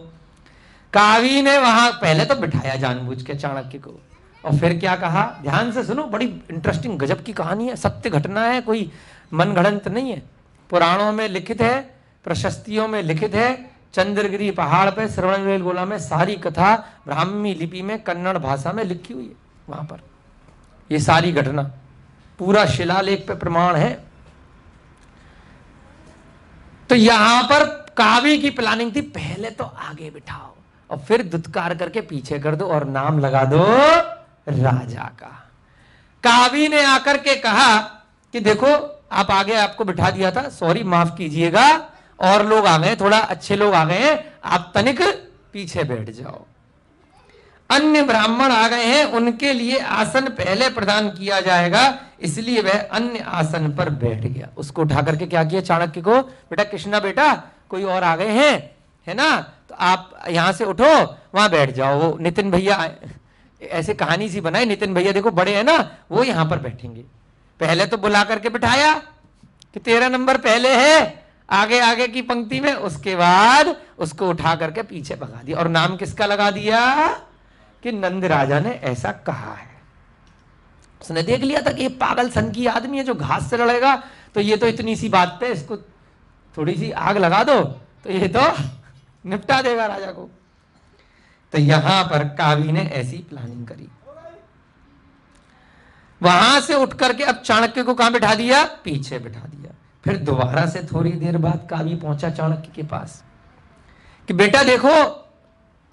कावी ने वहां पहले तो बिठाया जानबूझ के चाणक्य को, और फिर क्या कहा, ध्यान से सुनो, बड़ी इंटरेस्टिंग गजब की कहानी है, सत्य घटना है, कोई मनगढ़ंत नहीं है, पुराणों में लिखित है, प्रशस्तियों में लिखित है, चंद्रगिरी पहाड़ पे श्रवणबेल गोला में सारी कथा ब्राह्मी लिपि में कन्नड़ भाषा में लिखी हुई है, वहां पर ये सारी घटना पूरा शिलालेख पे प्रमाण है। तो यहां पर कावी की प्लानिंग थी, पहले तो आगे बिठाओ और फिर दुत्कार करके पीछे कर दो और नाम लगा दो राजा का। कावी ने आकर के कहा कि देखो आप आगे, आपको बिठा दिया था, सॉरी माफ कीजिएगा, और लोग आ गए, थोड़ा अच्छे लोग आ गए हैं, आप तनिक पीछे बैठ जाओ। अन्य ब्राह्मण आ गए हैं, उनके लिए आसन पहले प्रदान किया जाएगा, इसलिए वह अन्य आसन पर बैठ गया। उसको उठा करके क्या किया चाणक्य को, बेटा कृष्णा बेटा कोई और आ गए हैं, है ना, तो आप यहां से उठो, वहां बैठ जाओ। वो नितिन भैया ऐसे कहानी सी बनाई, नितिन भैया देखो बड़े हैं ना, वो यहां पर बैठेंगे। पहले तो बुला करके बिठाया कि 13 नंबर पहले है, आगे आगे की पंक्ति में, उसके बाद उसको उठा करके पीछे भगा दिया, और नाम किसका लगा दिया कि नंद राजा ने ऐसा कहा है। उसने देख लिया था कि ये पागल सन की आदमी है जो घास से लड़ेगा, तो ये तो इतनी सी बात पे इसको थोड़ी सी आग लगा दो तो ये तो निपटा देगा राजा को। तो यहां पर कावी ने ऐसी प्लानिंग करी। वहां से उठ करके अब चाणक्य को कहां बिठा दिया, पीछे बिठा दिया। फिर दोबारा से थोड़ी देर बाद कावी पहुंचा चाणक्य के पास कि बेटा देखो,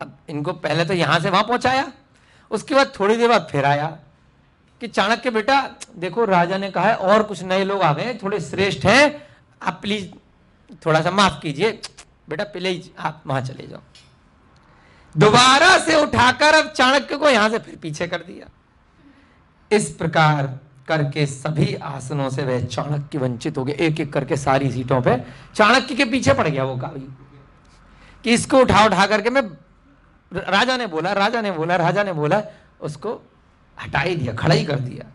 अब इनको पहले तो यहां से वहां पहुंचाया, उसके बाद थोड़ी देर बाद फिर आया कि चाणक्य बेटा देखो, राजा ने कहा है और कुछ नए लोग आ गए, थोड़े श्रेष्ठ हैं, आप प्लीज थोड़ा सा माफ कीजिए बेटा, प्लीज आप वहां चले जाओ। दोबारा से उठाकर अब चाणक्य को यहां से फिर पीछे कर दिया। इस प्रकार करके सभी आसनों से वह चाणक्य वंचित हो गए, एक एक करके सारी सीटों पे चाणक्य के पीछे पड़ गया वो कावी कि इसको उठा करके मैं, राजा ने बोला, उसको हटा ही दिया, खड़ा ही कर दिया।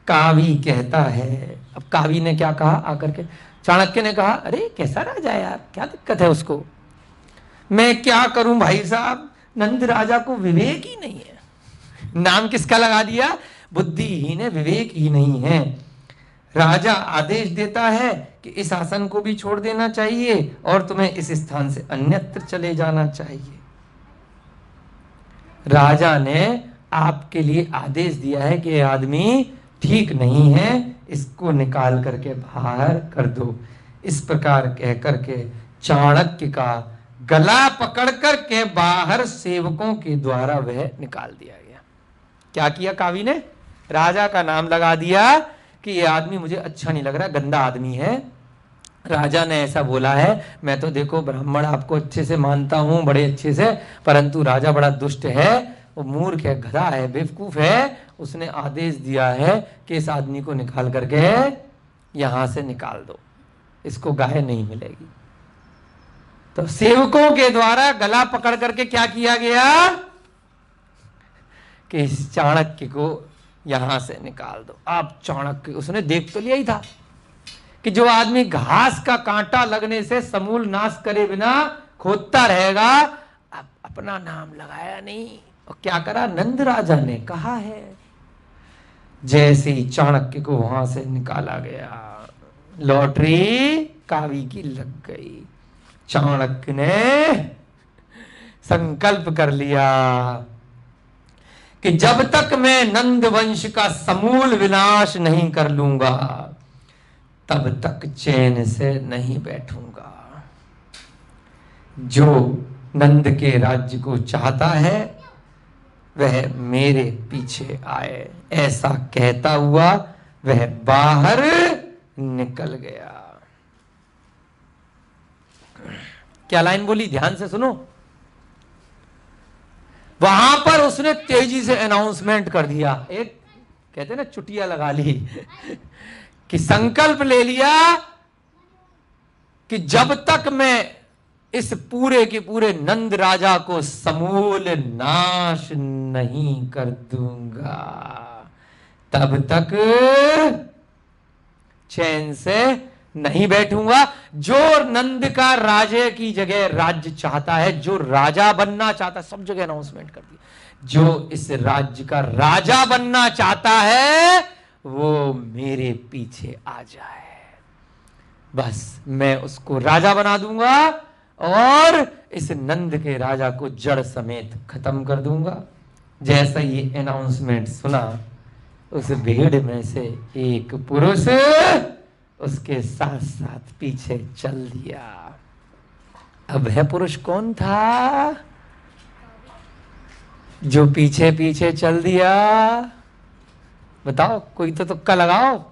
कावी कहता है, अब कावी ने क्या कहा आकर के, चाणक्य ने कहा अरे कैसा राजा है यार, क्या दिक्कत है उसको, मैं क्या करूं भाई साहब, नंद राजा को विवेक ही नहीं है। नाम किसका लगा दिया, बुद्धिहीन है, विवेक ही नहीं है। राजा आदेश देता है कि इस आसन को भी छोड़ देना चाहिए और तुम्हें इस स्थान से अन्यत्र चले जाना चाहिए। राजा ने आपके लिए आदेश दिया है कि ये आदमी ठीक नहीं है, इसको निकाल करके बाहर कर दो। इस प्रकार कह करके चाणक्य का गला पकड़ करके बाहर सेवकों के द्वारा वह निकाल दिया गया। क्या किया कावी ने, राजा का नाम लगा दिया कि ये आदमी मुझे अच्छा नहीं लग रहा, गंदा आदमी है, राजा ने ऐसा बोला है, मैं तो देखो ब्राह्मण आपको अच्छे से मानता हूं, बड़े अच्छे से, परंतु राजा बड़ा दुष्ट है, वो मूर्ख है, गधा है, बेवकूफ है, उसने आदेश दिया है कि इस आदमी को निकाल करके यहां से निकाल दो, इसको गाय नहीं मिलेगी। तो सेवकों के द्वारा गला पकड़ करके क्या किया गया कि इस चाणक्य को यहां से निकाल दो। अब चाणक्य, उसने देख तो लिया ही था कि जो आदमी घास का कांटा लगने से समूल नाश करे बिना खोदता रहेगा, अब अपना नाम लगाया नहीं, और क्या करा, नंद राजा ने कहा है। जैसे ही चाणक्य को वहां से निकाला गया, लॉटरी कावी की लग गई। चाणक्य ने संकल्प कर लिया कि जब तक मैं नंद वंश का समूल विनाश नहीं कर लूंगा तब तक चैन से नहीं बैठूंगा। जो नंद के राज्य को चाहता है वह मेरे पीछे आए, ऐसा कहता हुआ वह बाहर निकल गया। क्या लाइन बोली, ध्यान से सुनो। वहां पर उसने तेजी से अनाउंसमेंट कर दिया, एक कहते ना चुटिया लगा ली कि संकल्प ले लिया कि जब तक मैं इस पूरे के पूरे नंद राजा को समूल नाश नहीं कर दूंगा तब तक चैन से नहीं बैठूंगा। जो नंद का राजे की जगह राज्य चाहता है, जो राजा बनना चाहता है, सब जगह अनाउंसमेंट कर दिया, जो इस राज्य का राजा बनना चाहता है वो मेरे पीछे आ जाए, बस मैं उसको राजा बना दूंगा और इस नंद के राजा को जड़ समेत खत्म कर दूंगा। जैसा ये अनाउंसमेंट सुना, उस भीड़ में से एक पुरुष उसके साथ साथ पीछे चल दिया। अब वह पुरुष कौन था जो पीछे पीछे चल दिया? बताओ, कोई तो तुक्का लगाओ।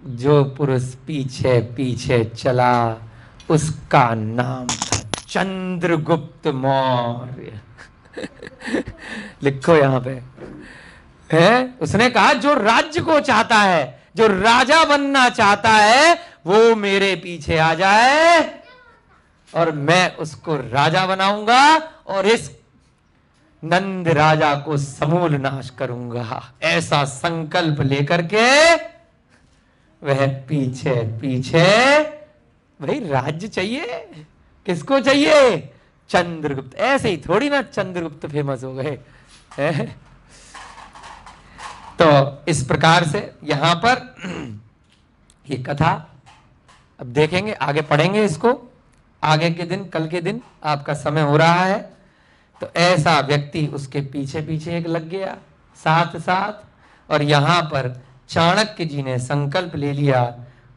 जो पुरुष पीछे पीछे चला उसका नाम था चंद्रगुप्त मौर्य। लिखो यहां पे है। उसने कहा जो राज्य को चाहता है, जो राजा बनना चाहता है वो मेरे पीछे आ जाए और मैं उसको राजा बनाऊंगा और इस नंद राजा को समूल नाश करूंगा। ऐसा संकल्प लेकर के वह पीछे पीछे, भाई राज्य चाहिए, किसको चाहिए? चंद्रगुप्त। ऐसे ही थोड़ी ना चंद्रगुप्त फेमस हो गए। तो इस प्रकार से यहां पर ये कथा अब देखेंगे, आगे पढ़ेंगे इसको, आगे के दिन, कल के दिन आपका समय हो रहा है। तो ऐसा व्यक्ति उसके पीछे पीछे एक लग गया साथ साथ, और यहां पर चाणक्य जी ने संकल्प ले लिया,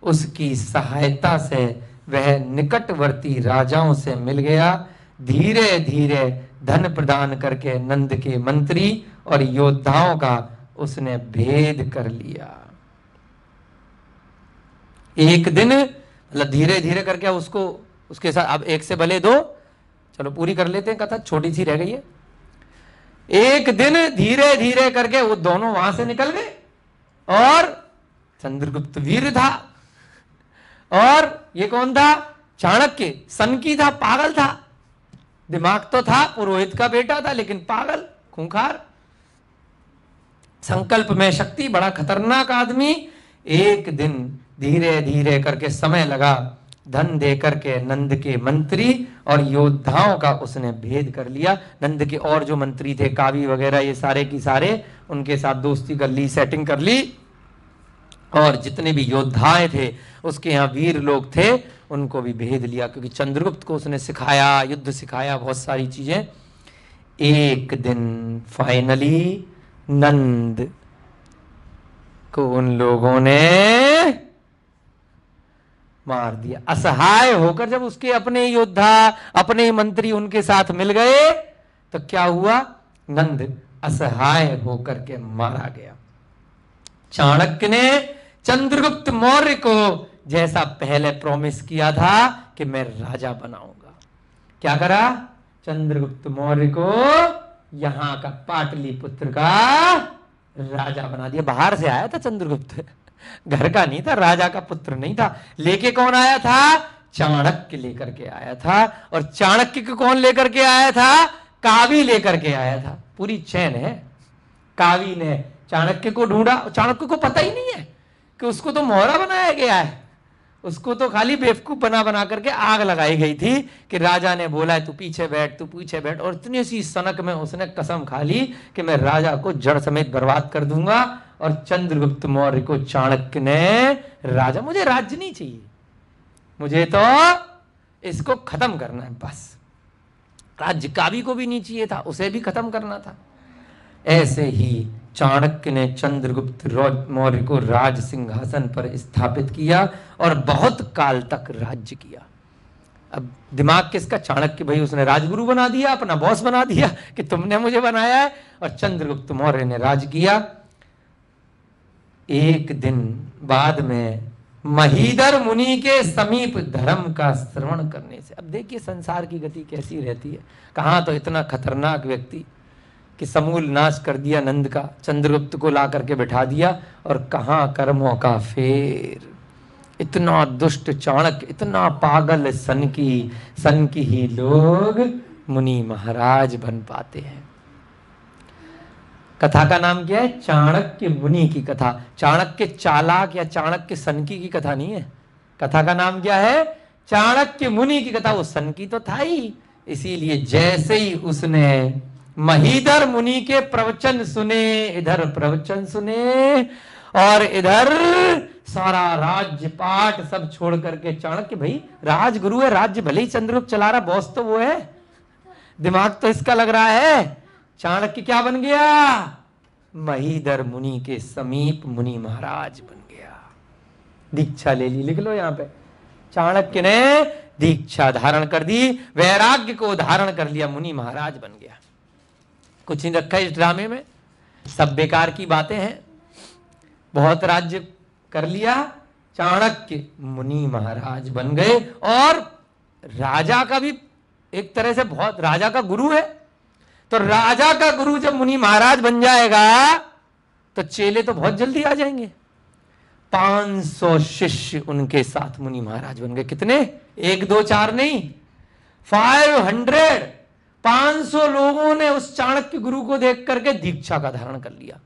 उसकी सहायता से वह निकटवर्ती राजाओं से मिल गया, धीरे धीरे धन प्रदान करके नंद के मंत्री और योद्धाओं का उसने भेद कर लिया। एक दिन, मतलब धीरे धीरे करके उसको, उसके साथ अब एक से भले दो, चलो पूरी कर लेते हैं कथा, छोटी सी रह गई है। एक दिन धीरे धीरे करके वो दोनों वहां से निकल गए और चंद्रगुप्त वीर था और ये कौन था? चाणक्य। सनकी था, पागल था, दिमाग तो था, पुरोहित का बेटा था लेकिन पागल, खूंखार, संकल्प में शक्ति, बड़ा खतरनाक आदमी। एक दिन धीरे धीरे करके समय लगा, धन दे करके नंद के मंत्री और योद्धाओं का उसने भेद कर लिया। नंद के और जो मंत्री थे, कावी वगैरह, ये सारे की सारे, उनके साथ दोस्ती कर ली, सेटिंग कर ली, और जितने भी योद्धाएं थे उसके यहाँ वीर लोग थे उनको भी भेद लिया, क्योंकि चंद्रगुप्त को उसने सिखाया, युद्ध सिखाया, बहुत सारी चीजें। एक दिन फाइनली नंद को उन लोगों ने मार दिया। असहाय होकर जब उसके अपने योद्धा, अपने मंत्री उनके साथ मिल गए तो क्या हुआ? नंद असहाय होकर के मारा गया। चाणक्य ने चंद्रगुप्त मौर्य को जैसा पहले प्रॉमिस किया था कि मैं राजा बनाऊंगा, क्या करा? चंद्रगुप्त मौर्य को यहां का पाटलिपुत्र का राजा बना दिया। बाहर से आया था चंद्रगुप्त, घर का नहीं था, राजा का पुत्र नहीं था। लेके कौन आया था? चाणक्य लेकर के आया था। और चाणक्य को कौन लेकर के आया था? कावी लेकर के आया था। पूरी चैन है। कावी ने चाणक्य को ढूंढा, चाणक्य को पता ही नहीं है कि उसको तो मोहरा बनाया गया है, उसको तो खाली बेवकूफ बना बना करके आग लगाई गई थी कि राजा ने बोला है तू पीछे बैठ, तू पीछे बैठ, और इतनी सी सनक में उसने कसम खा ली कि मैं राजा को जड़ समेत बर्बाद कर दूंगा। और चंद्रगुप्त मौर्य को चाणक्य ने, राजा मुझे राज्य नहीं चाहिए, मुझे तो इसको खत्म करना है बस। राज्य कावी को भी नहीं चाहिए था, उसे भी खत्म करना था। ऐसे ही चाणक्य ने चंद्रगुप्त मौर्य को राज सिंहासन पर स्थापित किया और बहुत काल तक राज्य किया। अब दिमाग किसका? चाणक्य भाई, उसने राजगुरु बना दिया, अपना बॉस बना दिया कि तुमने मुझे बनाया है, और चंद्रगुप्त मौर्य ने राज किया। एक दिन बाद में महीधर मुनि के समीप धर्म का श्रवण करने से, अब देखिए संसार की गति कैसी रहती है, कहां तो इतना खतरनाक व्यक्ति कि समूल नाश कर दिया नंद का, चंद्रगुप्त को ला करके बिठा दिया, और कहां कर्मों का फेर। इतना दुष्ट चाणक्य, इतना पागल सन की ही लोग मुनि महाराज बन पाते हैं। कथा का नाम क्या है? चाणक्य मुनि की कथा। चाणक्य चालाक या चाणक्य सनकी की कथा नहीं है। कथा का नाम क्या है? चाणक्य मुनि की कथा। वो सनकी तो था ही, इसीलिए जैसे ही उसने महीधर मुनि के प्रवचन सुने, इधर प्रवचन सुने और इधर सारा राज्य पाठ सब छोड़ करके, चाणक्य भाई राजगुरु है, राज्य भले ही चंद्रगुप्त चला रहा, बॉस तो वो है, दिमाग तो इसका लग रहा है। चाणक्य क्या बन गया? महीधर मुनि के समीप मुनि महाराज बन गया, दीक्षा ले ली। लिख लो यहां पे, चाणक्य ने दीक्षा धारण कर दी, वैराग्य को धारण कर लिया, मुनि महाराज बन गया। कुछ नहीं रखा इस ड्रामे में, सब बेकार की बातें हैं। बहुत राज्य कर लिया, चाणक्य मुनि महाराज बन गए, और राजा का भी एक तरह से बहुत, राजा का गुरु है, तो राजा का गुरु जब मुनि महाराज बन जाएगा तो चेले तो बहुत जल्दी आ जाएंगे। 500 शिष्य उनके साथ मुनि महाराज बन गए। कितने? 1 2 4 नहीं, 500। 500 लोगों ने उस चाणक्य गुरु को देख करके दीक्षा का धारण कर लिया।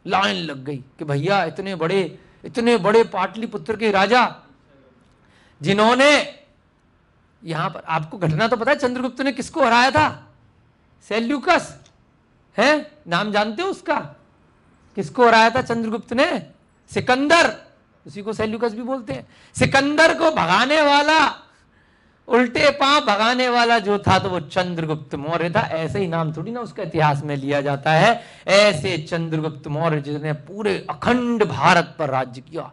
लाइन लग गई कि भैया इतने बड़े पाटलिपुत्र के राजा, जिन्होंने, यहां पर आपको घटना तो पता है, चंद्रगुप्त ने किसको हराया था? सेल्यूकस है, नाम जानते हो उसका? किसको हराया था चंद्रगुप्त ने? सिकंदर, उसी को सेल्यूकस भी बोलते हैं। सिकंदर को भगाने वाला, उल्टे पांव भगाने वाला जो था, तो वो चंद्रगुप्त मौर्य था। ऐसे ही नाम थोड़ी ना उसका इतिहास में लिया जाता है। ऐसे चंद्रगुप्त मौर्य जिसने पूरे अखंड भारत पर राज्य किया,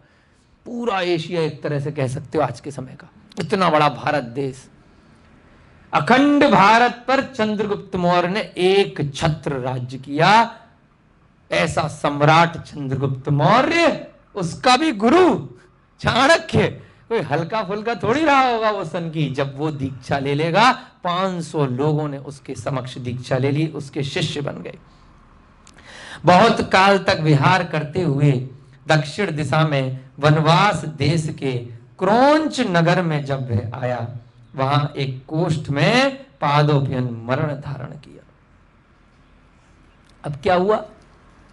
पूरा एशिया एक तरह से कह सकते हो आज के समय का, इतना बड़ा भारत देश, अखंड भारत पर चंद्रगुप्त मौर्य ने एक छत्र राज्य किया। ऐसा सम्राट चंद्रगुप्त मौर्य, उसका भी गुरु चाणक्य कोई हल्का फुल्का थोड़ी रहा होगा वो सन की। जब वो दीक्षा ले लेगा, 500 लोगों ने उसके समक्ष दीक्षा ले ली, उसके शिष्य बन गए। बहुत काल तक विहार करते हुए दक्षिण दिशा में वनवास देश के क्रोंच नगर में जब वह आया, वहां एक कोष्ठ में पादोपयन मरण धारण किया। अब क्या हुआ?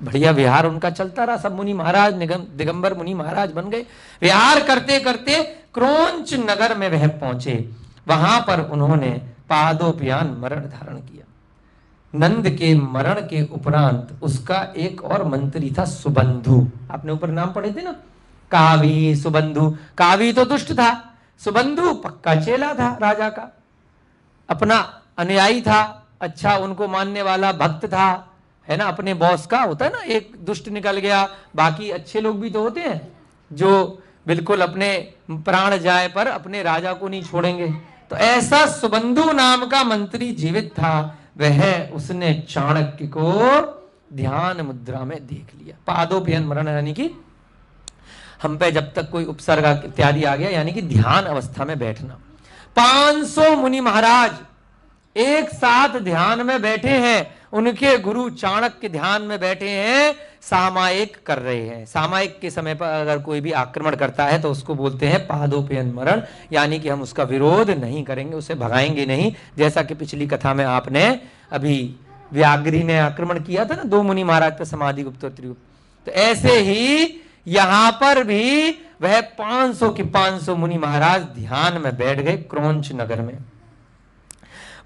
बढ़िया विहार उनका चलता रहा, सब मुनि महाराज दिगंबर मुनि महाराज बन गए। विहार करते करते क्रोंच नगर में वह पहुंचे, वहां पर उन्होंने पादोपयान मरण धारण किया। नंद के मरण के उपरांत उसका एक और मंत्री था, सुबंधु। आपने ऊपर नाम पढ़े थे ना, कावी, सुबंधु। कावी तो दुष्ट था, सुबंधु पक्का चेला था राजा का, अपना अनुयायी था, अच्छा उनको मानने वाला भक्त था, है ना। अपने बॉस का होता है ना, एक दुष्ट निकल गया, बाकी अच्छे लोग भी तो होते हैं जो बिल्कुल अपने प्राण जाए पर अपने राजा को नहीं छोड़ेंगे। तो ऐसा सुबंधु नाम का मंत्री जीवित था, वह उसने चाणक्य को ध्यान मुद्रा में देख लिया। पादोपयन मरण यानी कि हम पे जब तक कोई उपसर्ग इत्यादि आ गया, यानी कि ध्यान अवस्था में बैठना। 500 मुनि महाराज एक साथ ध्यान में बैठे हैं, उनके गुरु चाणक्य ध्यान में बैठे हैं, सामायिक कर रहे हैं। सामायिक के समय पर अगर कोई भी आक्रमण करता है तो उसको बोलते हैं पादोपयन मरण, यानी कि हम उसका विरोध नहीं करेंगे, उसे भगाएंगे नहीं। जैसा कि पिछली कथा में आपने अभी व्याघ्री ने आक्रमण किया था ना 2 मुनि महाराज पर, समाधि गुप्त और त्रिगुप्त। तो ऐसे ही यहां पर भी वह 500 के 500 मुनि महाराज ध्यान में बैठ गए क्रौंच नगर में।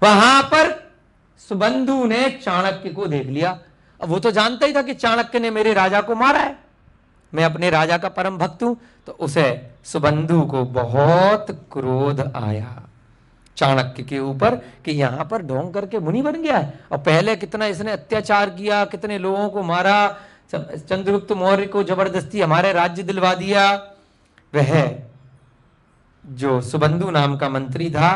वहां पर सुबंधु ने चाणक्य को देख लिया। अब वो तो जानता ही था कि चाणक्य ने मेरे राजा को मारा है, मैं अपने राजा का परम भक्त हूं। तो उसे सुबंधु को बहुत क्रोध आया चाणक्य के ऊपर कि यहां पर ढोंग करके मुनि बन गया है, और पहले कितना इसने अत्याचार किया, कितने लोगों को मारा, चंद्रगुप्त मौर्य को जबरदस्ती हमारे राज्य दिलवा दिया। वह जो सुबंधु नाम का मंत्री था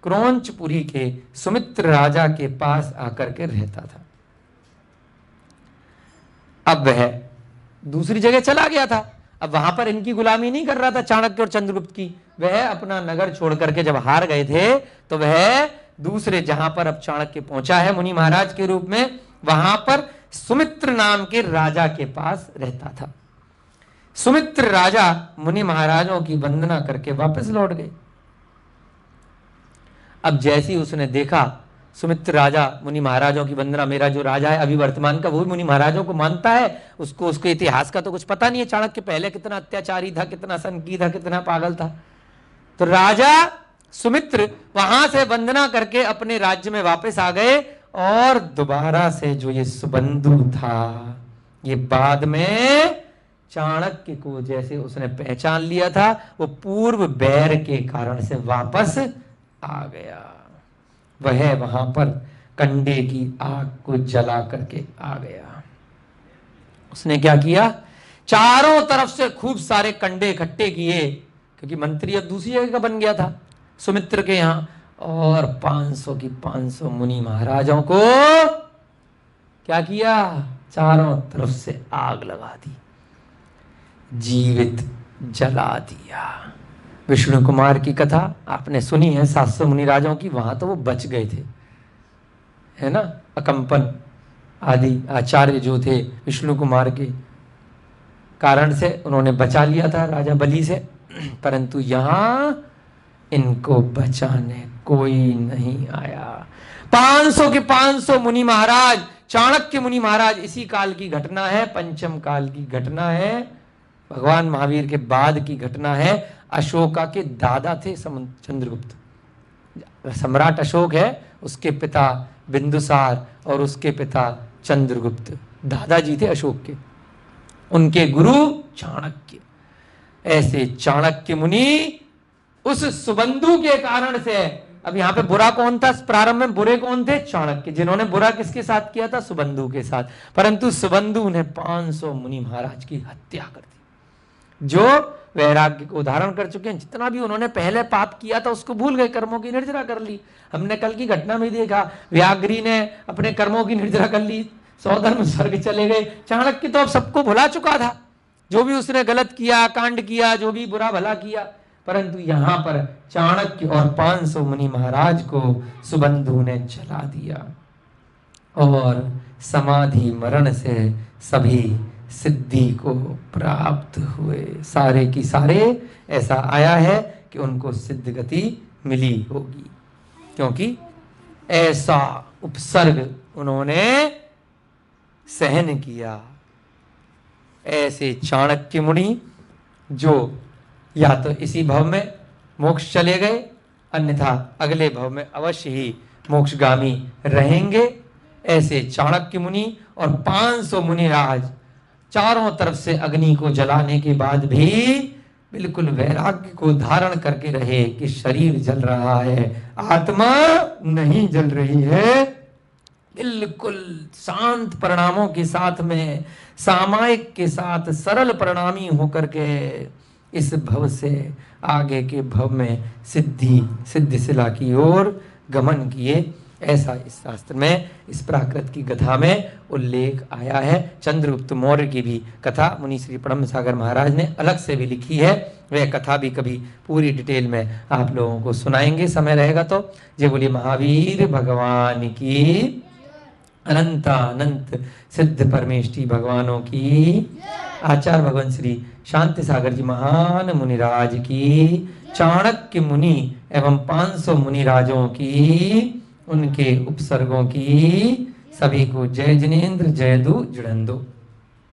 क्रौंचपुरी के सुमित्र राजा के पास आकर के रहता था। अब वह दूसरी जगह चला गया था, अब वहां पर इनकी गुलामी नहीं कर रहा था चाणक्य और चंद्रगुप्त की। वह अपना नगर छोड़ करके जब हार गए थे तो वह दूसरे, जहां पर अब चाणक्य पहुंचा है मुनि महाराज के रूप में, वहां पर सुमित्र नाम के राजा के पास रहता था। सुमित्र राजा मुनि महाराजों की वंदना करके वापस लौट गए। अब जैसी उसने देखा सुमित्र राजा मुनि महाराजों की वंदना, मेरा जो राजा है अभी वर्तमान का वो मुनि महाराजों को मानता है, उसको उसके इतिहास का तो कुछ पता नहीं है, चाणक्य पहले कितना अत्याचारी था, कितना सनकी था, कितना पागल था। तो राजा सुमित्र वहां से वंदना करके अपने राज्य में वापस आ गए, और दोबारा से जो ये सुबंधु था, ये बाद में चाणक्य को जैसे उसने पहचान लिया था, वो पूर्व बैर के कारण से वापस आ गया। वह वहां पर कंडे की आग को जला करके आ गया। उसने क्या किया, चारों तरफ से खूब सारे कंडे इकट्ठे किए, क्योंकि मंत्री अब दूसरी जगह का बन गया था सुमित्र के यहां, और 500 की 500 मुनि महाराजों को क्या किया, चारों तरफ से आग लगा दी, जीवित जला दिया। विष्णु कुमार की कथा आपने सुनी है 700 मुनिराजों की, वहां तो वो बच गए थे, है ना। अकंपन आदि आचार्य जो थे विष्णु कुमार के कारण से उन्होंने बचा लिया था राजा बलि से, परंतु यहां इनको बचाने कोई नहीं आया। 500 के 500 मुनि महाराज, चाणक्य मुनि महाराज, इसी काल की घटना है, पंचम काल की घटना है, भगवान महावीर के बाद की घटना है। अशोका के दादा थे चंद्रगुप्त, सम्राट अशोक है, उसके पिता बिंदुसार और उसके पिता चंद्रगुप्त, दादाजी थे अशोक के, उनके गुरु चाणक्य। ऐसे चाणक्य मुनि उस सुबंधु के कारण से, अब यहां पे बुरा कौन था, प्रारंभ में बुरे कौन थे, चाणक्य, जिन्होंने बुरा किसके साथ किया था, सुबंधु के साथ, परंतु सुबंधु ने 500 मुनि महाराज की हत्या कर दी, जो वैराग्य को धारण कर चुके हैं। जितना भी उन्होंने पहले पाप किया था उसको भूल गए, कर्मों की निर्जरा कर ली। हमने कल की घटना में देखा, व्याघ्री ने अपने कर्मों की निर्जरा कर ली, सौधर्म स्वर्ग चले गए। चाणक्य तो अब सबको भुला चुका था, जो भी उसने गलत किया, कांड किया, जो भी बुरा भला किया, परंतु यहां पर चाणक्य और 500 मुनि महाराज को सुबंधु ने जला दिया, और समाधि मरण से सभी सिद्धि को प्राप्त हुए। सारे की सारे ऐसा आया है कि उनको सिद्ध गति मिली होगी, क्योंकि ऐसा उपसर्ग उन्होंने सहन किया। ऐसे चाणक्य मुनि जो या तो इसी भव में मोक्ष चले गए, अन्यथा अगले भव में अवश्य ही मोक्षगामी रहेंगे। ऐसे चाणक्य मुनि और 500 मुनिराज चारों तरफ से अग्नि को जलाने के बाद भी बिल्कुल वैराग्य को धारण करके रहे कि शरीर जल रहा है, आत्मा नहीं जल रही है। बिल्कुल शांत परिणामों के साथ में, सामायिक के साथ सरल परिणामी होकर के इस भव से आगे के भव में सिद्धि शिला की ओर गमन किए। ऐसा इस शास्त्र में, इस प्राकृत की कथा में उल्लेख आया है। चंद्रगुप्त मौर्य की भी कथा मुनि श्री ब्रह्म सागर महाराज ने अलग से भी लिखी है, वह कथा भी कभी पूरी डिटेल में आप लोगों को सुनाएंगे, समय रहेगा तो। जय बोलिए महावीर भगवान की, अनंत सिद्ध परमेष्टि भगवानों की, आचार्य भगवान श्री शांति सागर जी महान मुनिराज की, चाणक्य मुनि एवं 500 मुनिराजों की, उनके उपसर्गों की, सभी को जय जिनेन्द्र जय दु जुड़न दो।